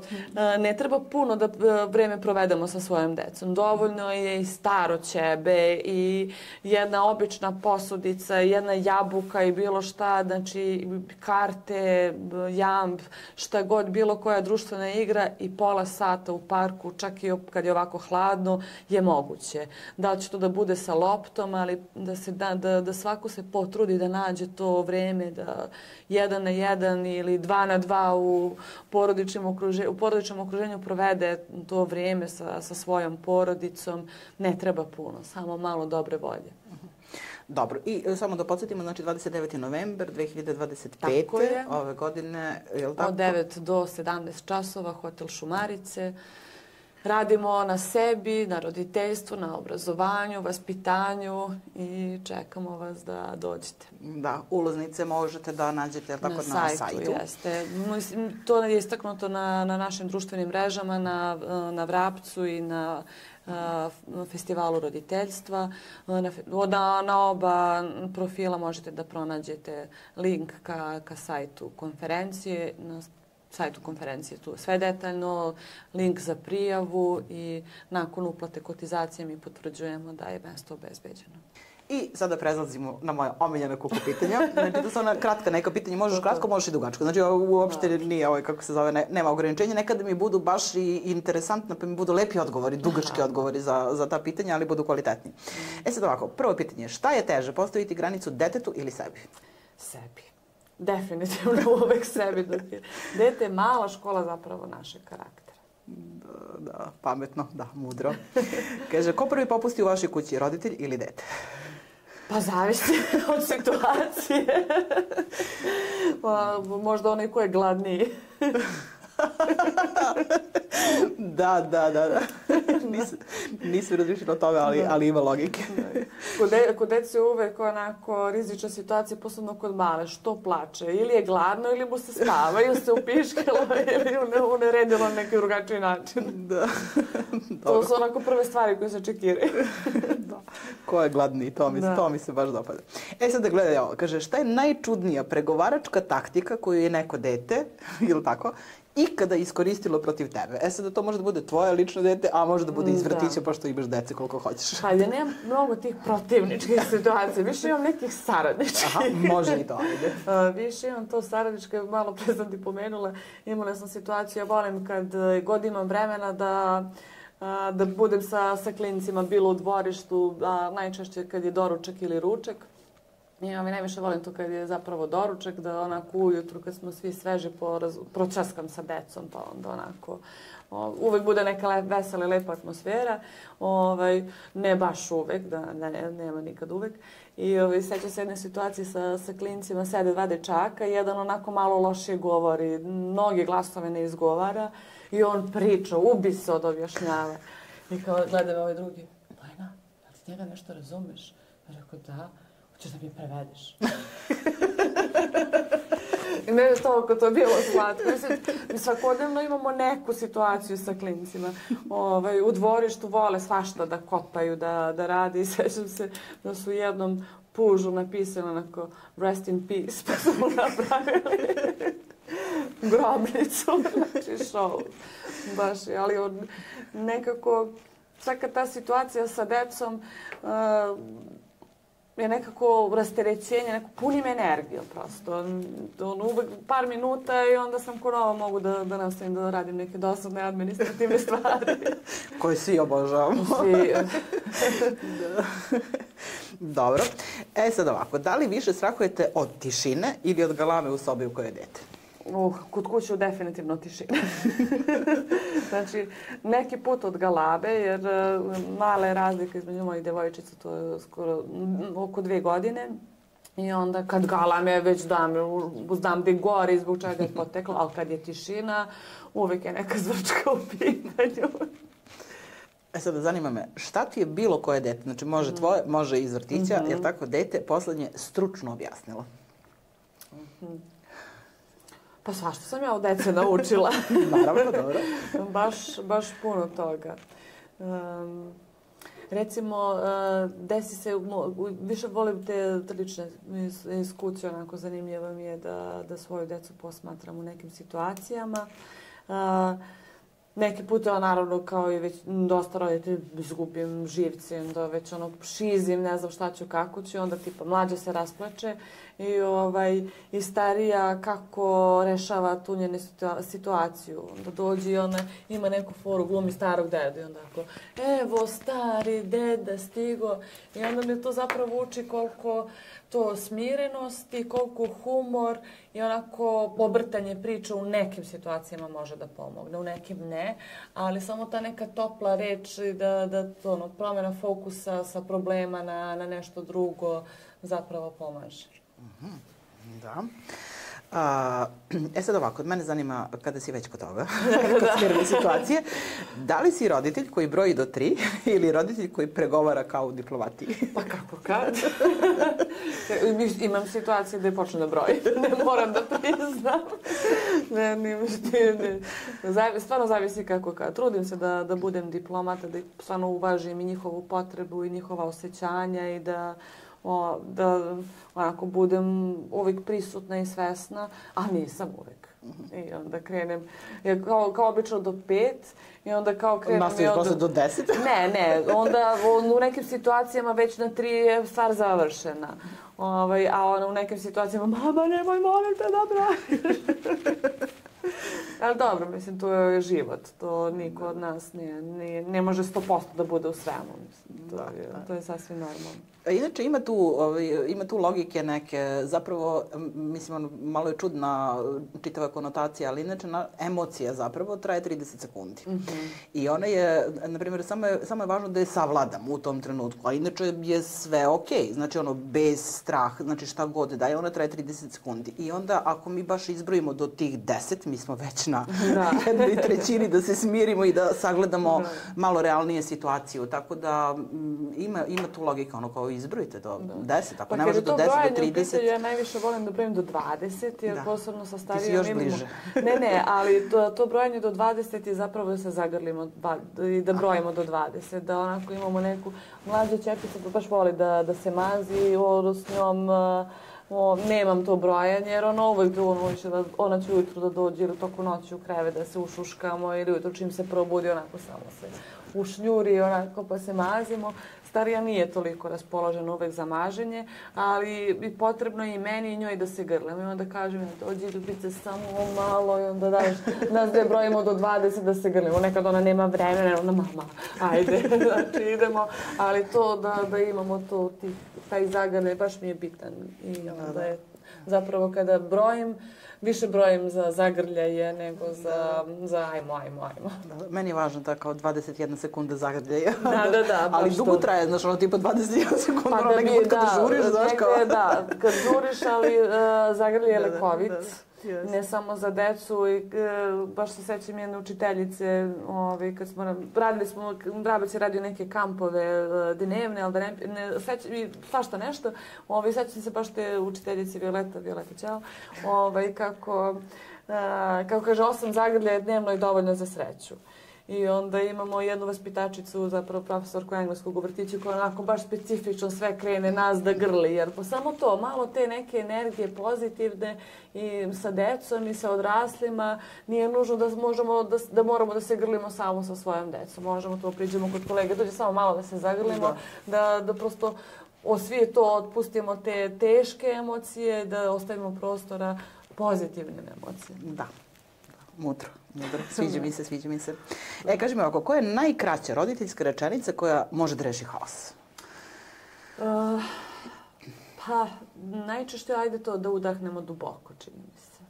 ne treba puno da vreme provedemo sa svojom decom. Dovoljno je i staro ćebe i jedna obična posudica, jedna jabuka i bilo šta, znači karte, jamb, šta god, bilo koja društvena igra i pola sata u parku, čak i kad je ovako hladno, je moguće. Da li će to da bude sa loptom, ali da svako se potrudi da nađe to vreme, da 1 na 1 ili 2 na 2 u porodičnom okruženju provede to vrijeme sa svojom porodicom. Ne treba puno, samo malo dobre volje. Dobro, i samo da podsjetimo, znači 29. novembar 2025. ove godine, je li tako? Od 9 do 17 časova, hotel Šumarice. Radimo na sebi, na roditeljstvu, na obrazovanju, vaspitanju i čekamo vas da dođete. Da, ulaznice možete da nađete tako na sajtu. Jeste. To je istaknuto na našim društvenim mrežama, na Vrapcu i na festivalu roditeljstva. Na oba profila možete da pronađete link ka sajtu konferencije. Na sajtu konferencije tu sve detaljno, link za prijavu i nakon uplate kotizacije mi potvrđujemo da je mesto obezbeđeno. I sada prelazimo na moja omiljena kupu pitanja. Znači, to su ona kratka neka pitanja, možeš kratko, možeš i dugačko. Znači, uopšte nije, kako se zove, nema ograničenja. Nekada mi budu baš i interesantno, pa mi budu lepi odgovori, dugački odgovori za ta pitanja, ali budu kvalitetni. Sad ovako, prvo pitanje, šta je teže, postaviti granicu detetu ili sebi? Sebi. Definitivno uvek sebi. Dete je mala škola zapravo našeg karaktera. Da, pametno, da, mudro. Kaže, ko prvi popusti u vašoj kući, roditelj ili dete? Pa zavisi od situacije. Možda onaj ko je gladniji. Da. Nisam razmišljala o tome, ali ima logike. Kod dece je uvek onako rizična situacija, posebno kod male. Što plače? Ili je gladno, ili mu se spava, ili se upiškalo, ili uneredilo na neki drugačiji način. Da. To su onako prve stvari koje se čekiraju. Ko je gladniji, to mi se baš dopada. Sad da gledaj ovo. Kaže, šta je najčudnija pregovaračka taktika koju je neko dete, ili tako, ikada iskoristilo protiv tebe? Sad da to može da bude tvoje lično dete, a može da bude iz vrtića, pošto imaš dece koliko hoćeš. Pa ja nemam mnogo tih protivničkih situacija. Više imam nekih saradničkih. Aha, može i to, ajde. Više imam to saradničke, malo pre sam ti pomenula. Imala sam situaciju, ja volim kad god imam vremena da budem sa klincima, bilo u dvorištu, a najčešće kad je doručak ili ručak. Ja najviše volim to kad je zapravo doručak, da onako ujutru kad smo svi sveži pročaskam sa decom, pa onda onako uvek bude neka vesela i lepa atmosfera. Ne baš uvek, nema nikad uvek. I sećam se jedne situacije sa klincima, sede dva dečaka, jedan onako malo lošije govori, mnoge glasove ne izgovara i on priča, ubi se od objašnjava. I kao gleda me ovaj drugi, Bojana, da ti njega nešto razumeš? Ja rekao, da. Hoćeš da mi prevedeš? I ne znam toliko to je bilo slatko. Mi svakodnevno imamo neku situaciju sa klincima. U dvorištu vole svašta da kopaju, da rade. I sećam se da su u jednom pužu napisali onako rest in peace, pa su mu napravili grobnicu. Znači show. Baš, ali nekako svaka ta situacija sa decom je nekako rasterećenje, neko punim energijom prosto. Uvek par minuta i onda sam ko novo mogu da nastavim da radim neke dosadne administrativne stvari. Koje svi obožavamo. Svi. Dobro. Sad ovako, da li više strahujete od tišine ili od galame u sobi u kojoj je dete? Kod kuće definitivno tišina. Znači, neki put od galabe, jer mala je razlika između mojih devojčica, to je skoro oko 2 godine. I onda kad galame već znam gde gori zbog čega je poteklo, ali kad je tišina, uvek je neka zvrčka u pitanju. Sada zanima me, šta ti je bilo koje dete, znači može tvoje, može iz vrtića, jer tako dete poslednje stručno objasnilo? Pa svašta sam ja od dece naučila. Naravno, dobro. Baš puno toga. Recimo, desi se, više volim te lične iz kuće, onako zanimljivo mi je da svoju decu posmatram u nekim situacijama. Neki put, naravno, kao i već dosta roditelji, izgubim živce, onda već šizim, ne znam šta ću, kako ću, onda tipa mlađa se rasplače i starija kako rešava tu njenu situaciju. Onda dođe i ona ima neku foru, glumi starog dedu i onda ako, evo stari deda stigo, i onda me to zapravo uči koliko to smirenosti, koliko humor i onako obrtanje priče u nekim situacijama može da pomogne, u nekim ne, ali samo ta neka topla reč da promjena fokusa sa problema na nešto drugo zapravo pomaže. Da. Sad ovako, mene zanima, kada si već kod toga, kod smirne situacije, da li si roditelj koji broji do 3 ili roditelj koji pregovara kao u diplomatiji? Pa kako kad? Imam situacije gde počne da broji. Ne moram da priznam. Stvarno zavisi kako kad. Trudim se da budem diplomata, da stvarno uvažim i njihovu potrebu i njihova osjećanja i da onako budem uvijek prisutna i svesna, a nisam uvijek. I onda krenem, kao obično do 5 i onda kao krenem... Nastaviš posle do 10? Ne, onda u nekim situacijama već na 3 je stvar završena. A u nekim situacijama, mama, nemoj, molim te da braniš. Ali dobro, mislim, to je život. To niko od nas ne može 100% da bude u svemu. Mislim. To je sasvim normalno. Inače, ima tu logike neke, zapravo, mislim, malo je čudna čitava konotacija, ali inače emocija zapravo traje 30 sekundi. I ona je, na primjer, samo je važno da je savladam u tom trenutku, a inače je sve okej. Znači, bez strah, znači šta god da je, ona traje 30 sekundi. I onda, ako mi baš izbrojimo do tih 10, mi smo već na jednoj trećini da se smirimo i da sagledamo malo realnije situaciju. Tako da ima tu logika, kao izbrojite do 10, ako ne može do 10, do 30. Pa kad je to brojanje, ja najviše volim da brojim do 20, jer posebno sa starijom... Ti si još bliže. Ne, ali to brojanje do 20 je zapravo da se zagrlimo i da brojimo do 20, da onako imamo neku mlađu čerpicu pa baš voli da se mazi, s njom nemam to brojanje, jer ona će ujutru da dođe ili toku noći u kreve da se ušuškamo ili ujutru čim se probudi onako samo se ušnjuri onako pa se mazimo. Starija nije toliko raspoložena uvek za maženje, ali potrebno je i meni i njoj da se grlimo. I onda kažem, dođi ljubice samo malo i onda daš, nas dve brojimo do 20 da se grlimo. Nekad ona nema vremena, onda mama, ajde, znači idemo. Ali to da imamo to, taj zagrljaj baš mi je bitan. I onda je zapravo kada brojim, više brojim za zagrljaje nego za ajmo. Meni je važno da kao 21 sekunda zagrljaja. Da. Ali dugo traje, znaš, tipa 21 sekunda, neki put kad žuriš, znaš kao... Da, kad žuriš, ali zagrljaj je lekovit. Ne samo za decu i baš se sećam jedne učiteljice kad smo Drabac je radio neke kampove dnevne, ali da ne sećam i svašta nešto. Sećam se baš te učiteljice Violeta Ćao, kako kaže 8 zagrljaja dnevno je dovoljno za sreću. I onda imamo jednu vaspitačicu, zapravo profesorku engleskog u vrtiću, koja onako baš specifično sve krene nas da grli. Jer po samo to, malo te neke energije pozitivne i sa decom i sa odraslima, nije nužno da moramo da se grlimo samo sa svojom decom. Možemo to priđemo kod kolege, dođe samo malo da se zagrlimo, da prosto osvije to, otpustimo te teške emocije, da ostavimo prostora pozitivnim emocijama. Da. Mudro. Sviđa mi se. Kaži mi ovako, koja je najkraća roditeljska rečenica koja može da reši haos? Pa, najčešće ajde to da udahnemo duboko, čini mi se.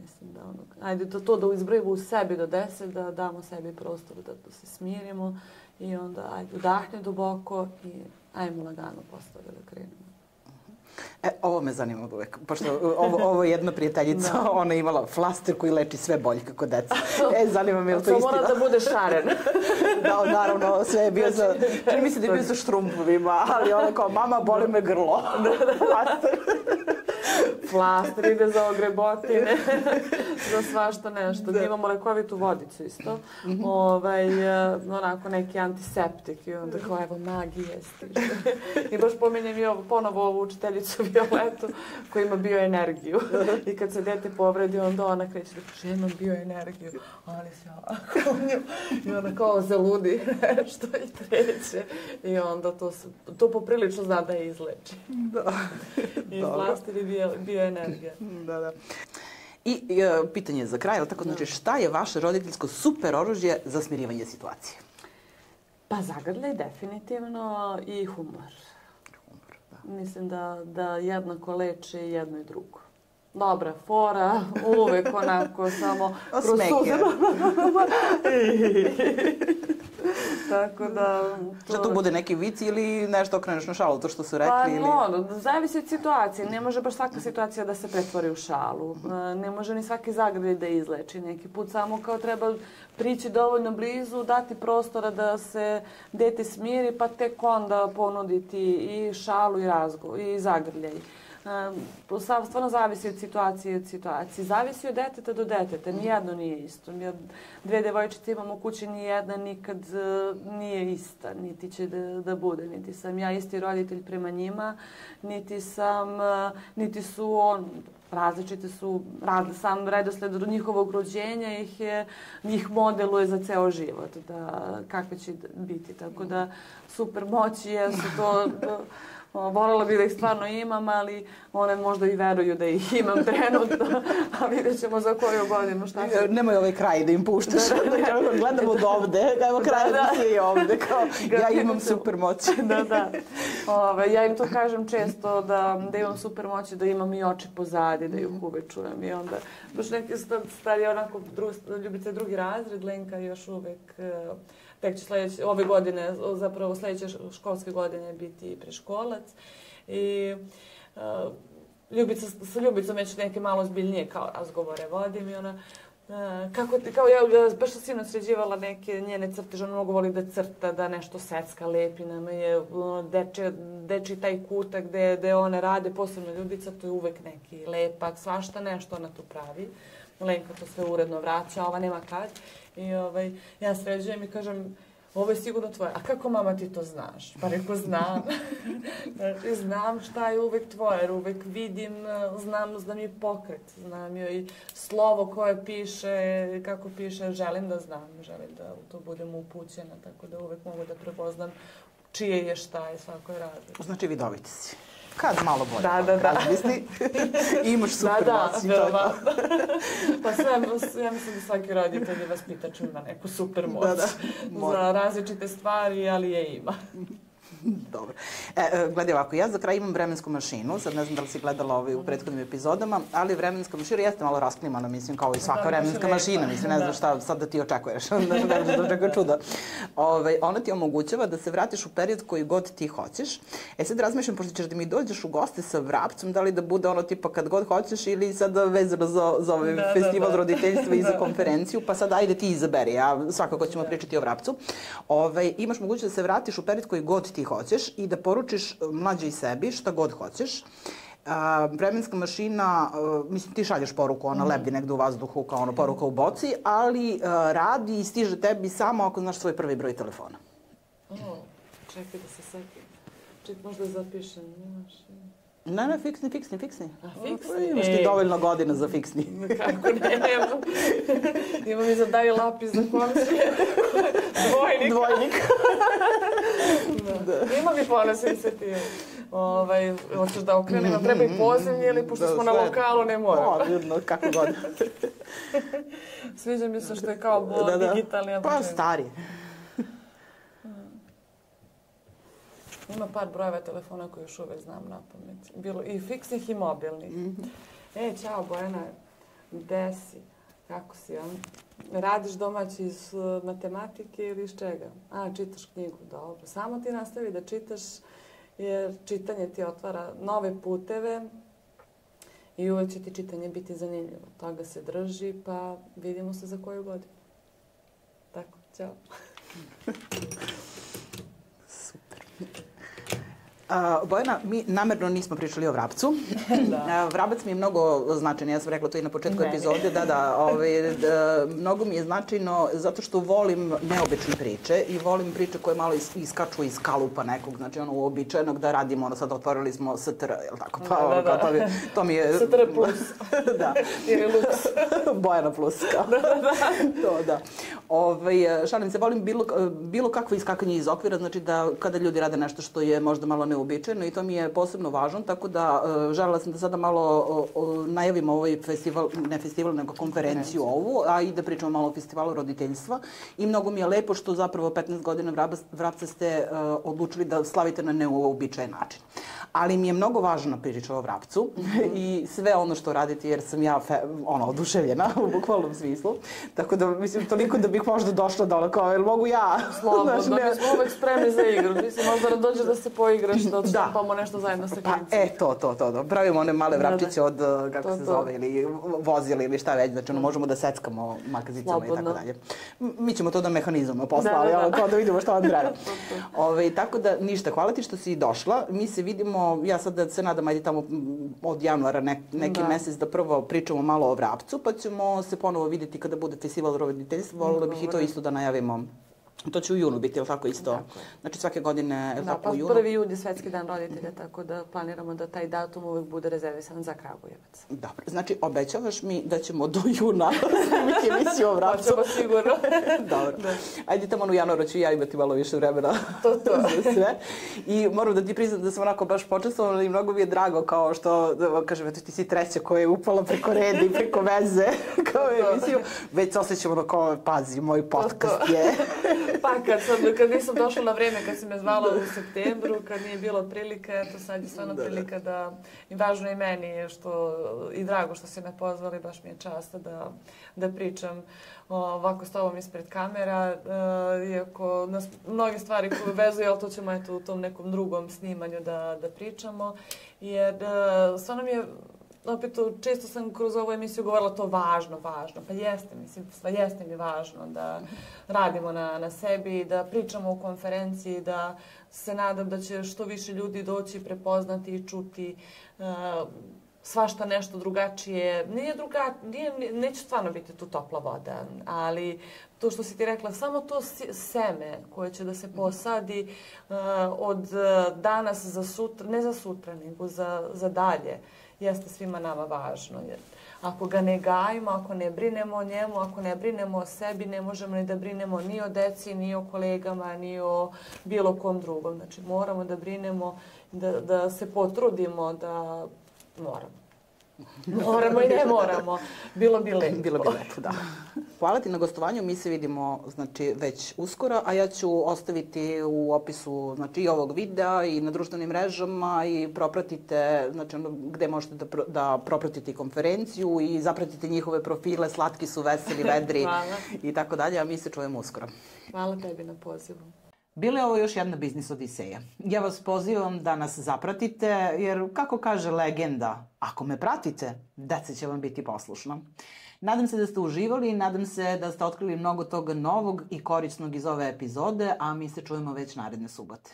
Mislim da ajde to da izbrojimo u sebi do 10, da damo sebi prostor da se smirimo i onda ajde udahne duboko i ajmo lagano postave da krenemo. Ovo me zanima od uvek, pošto ovo je jedna prijateljica, ona je imala flaster koji leči sve boljke kod deca. Zanima me, je li to istina? To mora da bude šaren. Da, naravno, sve je bio sa, čini mi se da je bio sa štrumpovima, ali ona kao, mama, boli me grlo. Flaster. Flaster ide za ogrebotine, za svašta nešto. Mi imamo lekovitu vodicu isto, onako neki antiseptik i onda kao evo magije stiže. I baš pominjem i ponovo ovu učiteljicu Violetu koja ima bioenergiju. I kad se dete povredi, onda ona kreće da kaže imam bioenergiju. Ali se ovako i onda kao zaludi nešto i treće. I onda to poprilično zna da je izleči. Da. I flaster i bioenergija. Da. I pitanje za kraj, tako znači šta je vaše roditeljsko super oružje za smirivanje situacije? Pa zagrljaj definitivno i humor. Mislim da jednako leči jedno i drugo. Dobra fora, uvek onako samo... Osmeke. Tako da... Što to bude neki vic ili nešto okreneš na šalu, to što su rekli? Pa, zavisi od situacije. Ne može baš svaka situacija da se pretvori u šalu. Ne može ni svaki zagrljaj da izleči. Neki put samo kao treba prići dovoljno blizu, dati prostora da se dete smiri, pa tek onda ponuditi i šalu i zagrljaj. Stvarno zavisi od situacije. Zavisi od deteta do deteta. Nijedno nije isto. Mi dve devojčice imamo u kući, nijedna nikad nije ista. Niti će da bude. Niti sam ja isti roditelj prema njima, niti su različite su, sam redosled od njihovog rođenja njih modeluje za ceo život, kakve će biti. Tako da super moći jesu to... Voljela bih da ih stvarno imam, ali one možda i veruju da ih imam trenutno, a vidjet ćemo za koju godinu šta će. Nemoj ovaj kraj da im puštaš. Gledam od ovde, evo kraj da si i ovde. Ja imam super moći. Da. Ja im to kažem često da imam super moći, da imam i oči pozadi, da ih uvek čujem. I onda, baš neki stari onako, Ljubica drugi razred, Lenka još uvek... Tek će ove godine, zapravo sljedeće školske godine biti preškolac. I sa Ljubicom već neke malo zbiljnije kao razgovore vodim i ona... Kao ja baš sam sinoć sređivala neke njene crteže, ona mnogo voli da crta, da nešto secka, lepi nama je dečiji taj kutak gde one rade, posebno Ljubica, to je uvek neki lepak, svašta nešto ona tu pravi. Lenka to sve uredno vraća, ova nema kad. I ja sređujem i kažem, ovo je sigurno tvoje. A kako mama ti to znaš? Pa reko znam. Znam šta je uvek tvoje, jer uvek vidim, znam i pokret, znam i slovo koje piše, kako piše, želim da znam, želim da u to budem upućena, tako da uvek mogu da prepoznam čije je šta i svako je različito. Znači vidoviti si. Kad malo bolje. Da. Razmisli. Imaš super moći. Da. Pa ja mislim da svaki roditelj i vaspitač ima neku super moć. Za različite stvari, ali je ima. Dobro. Gledaj ovako, ja za kraj imam vremensku mašinu, sad ne znam da li si gledala u prethodnim epizodama, ali vremenska mašina jeste malo rasklimana, mislim, kao i svaka vremenska mašina, mislim, ne znam šta sad da ti očekuješ, ne znam da očekuje čuda. Ona ti omogućava da se vratiš u period koji god ti hoćeš. Sad razmišljam, pošto ćeš da mi dođeš u goste sa vrapcom, da li da bude ono tipa kad god hoćeš ili sad vezano za ovaj festival roditeljstva i za konferenciju, pa sad ajde ti izaberi, ja svakako ćemo pričati o vrapcu. Imaš mogućnost da se vratiš u period koji god ti hoćeš i da poručiš mlađe i sebi šta god hoćeš. Vremenska mašina, mislim ti šalješ poruku, ona lebdi negde u vazduhu kao ono poruka u boci, ali radi i stiže tebi samo ako znaš svoj prvi broj telefona. Čekaj da se setim. Čekaj, možda zapišem. Ne, fiksni. A, fiksni? Imaš ti dovoljno godina za fiksni. Kako ne, nemam. Imam i za daj lapis za komšije. Dvojnik. Imam i ponosim se ti. Hoćeš da okrenem, treba i pozivnje ili pošto smo na lokalu, ne moram. Vidno, kako god. Sviđa mi se što je kao digitalni. Pa stari. Ima par brojeva telefona koje još uvek znam na pamet. Bilo i fiksnih i mobilnih. Ćao Bojana, gde si? Kako si? Radiš domaći iz matematike ili iz čega? Čitaš knjigu, dobro. Samo ti nastavi da čitaš, jer čitanje ti otvara nove puteve i uvek će ti čitanje biti zanimljivo. Toga se drži, pa vidimo se za koju godinu. Tako, ćao. Bojana, mi namerno nismo pričali o vrapcu. Vrabac mi je mnogo značajan, ja sam rekla to i na početku epizode, mnogo mi je značajno zato što volim neobične priče i volim priče koje malo iskaču iz kalupa nekog, znači ono uobičajenog da radimo, sad otvorili smo STR, jel tako? To mi je... STR plus. Da. Ili luks. Bojana plus, kao. To, da. Šalim se, volim bilo kakvo iskakanje iz okvira, znači da kada ljudi rade nešto što je možda malo neuobičajeno i to mi je posebno važno, tako da želela sam da sada malo najavim ovaj festival, ne festival, nego konferenciju ovu, a i da pričamo malo o festivalu roditeljstva. I mnogo mi je lepo što zapravo 15 godina Vrapca ste odlučili da slavite na neuobičajen način. Ali mi je mnogo važna priča o Vrapcu i sve ono što radite, jer sam ja oduševljena u bukvalnom smislu. Tako da, mislim, toliko da bih možda došla dole kao, jel mogu ja? Slobodno, mi smo uvek spremni za igru. Mislim, možda dođeš da se poigraš, da odštampamo nešto zajedno sa klincima. To. Pravimo one male vrapčiće od, kako se zove, ili vozila ili šta već, znači možemo da seckamo makazicama i tako dalje. Mi ćemo to da mehanizujemo posle, ali kao da vidimo šta vam treba. Tako da, ništa, hvala ti što si došla. Mi se vidimo, ja sad da se nadam, ajde tamo od januara neki mesec da prvo pričamo malo o Vrapcu, pa ćemo se ponovo vidjeti kada bude festival roditeljstva. Volila bih i to isto da najavimo. To će u junu biti, je li tako isto? Znači svake godine, je li tako u junu? Da, pa 1. jun je Svetski dan roditelja, tako da planiramo da taj datum uvek bude rezervisan za Kragujevac. Dobro, znači obećavaš mi da ćemo do juna snimiti emisiju o Vrapcu. Hoćemo sigurno. Dobro. Ajde tamo u januaru ću ja imati malo više vremena za sve. I moram da ti priznam da sam onako baš počestvovala i mnogo mi je drago kao što, kažem, eto ti si treća koja je upala preko reda i preko veze kao emisiju. Već se osjećam ono kao, pazi, moj podcast je... Pa kad nisam došla na vreme, kad si me zvala u septembru, kad nije bilo prilike, eto sad je stvarno prilika da, i važno i meni je što, i drago što si me pozvali, baš mi je čast da pričam ovako s tobom ispred kamera, iako nas mnoge stvari koje vezuju, ali to ćemo eto u tom nekom drugom snimanju da pričamo, jer stvarno mi je, opet, često sam kroz ovu emisiju govorila to važno. Pa jeste, mislim, jeste mi važno da radimo na sebi, da pričamo u konferenciji, da se nadam da će što više ljudi doći, prepoznati i čuti svašta nešto drugačije. Neće stvarno biti tu topla voda, ali to što si ti rekla, samo to seme koje će da se posadi od danas za sutra, ne za sutra, nego za dalje, jeste svima nama važno. Jer ako ga ne gajimo, ako ne brinemo o njemu, ako ne brinemo o sebi, ne možemo ni da brinemo ni o deci, ni o kolegama, ni o bilo kom drugom. Znači, moramo da brinemo, da se potrudimo, da moramo. Moramo i ne moramo. Bilo bi lepo. Bilo bi lepo, da. Hvala ti na gostovanju, mi se vidimo znači, već uskoro, a ja ću ostaviti u opisu znači, i ovog videa i na društvenim mrežama i propratite, znači gde možete da propratite konferenciju i zapratite njihove profile, slatki su, veseli, vedri i tako dalje, a mi se čujemo uskoro. Hvala tebi na pozivu. Bila je ovo još jedna biznis odiseja. Ja vas pozivam da nas zapratite, jer kako kaže legenda, ako me pratite, deca će vam biti poslušna. Nadam se da ste uživali, nadam se da ste otkrili mnogo toga novog i korisnog iz ove epizode, a mi se čujemo već naredne subote.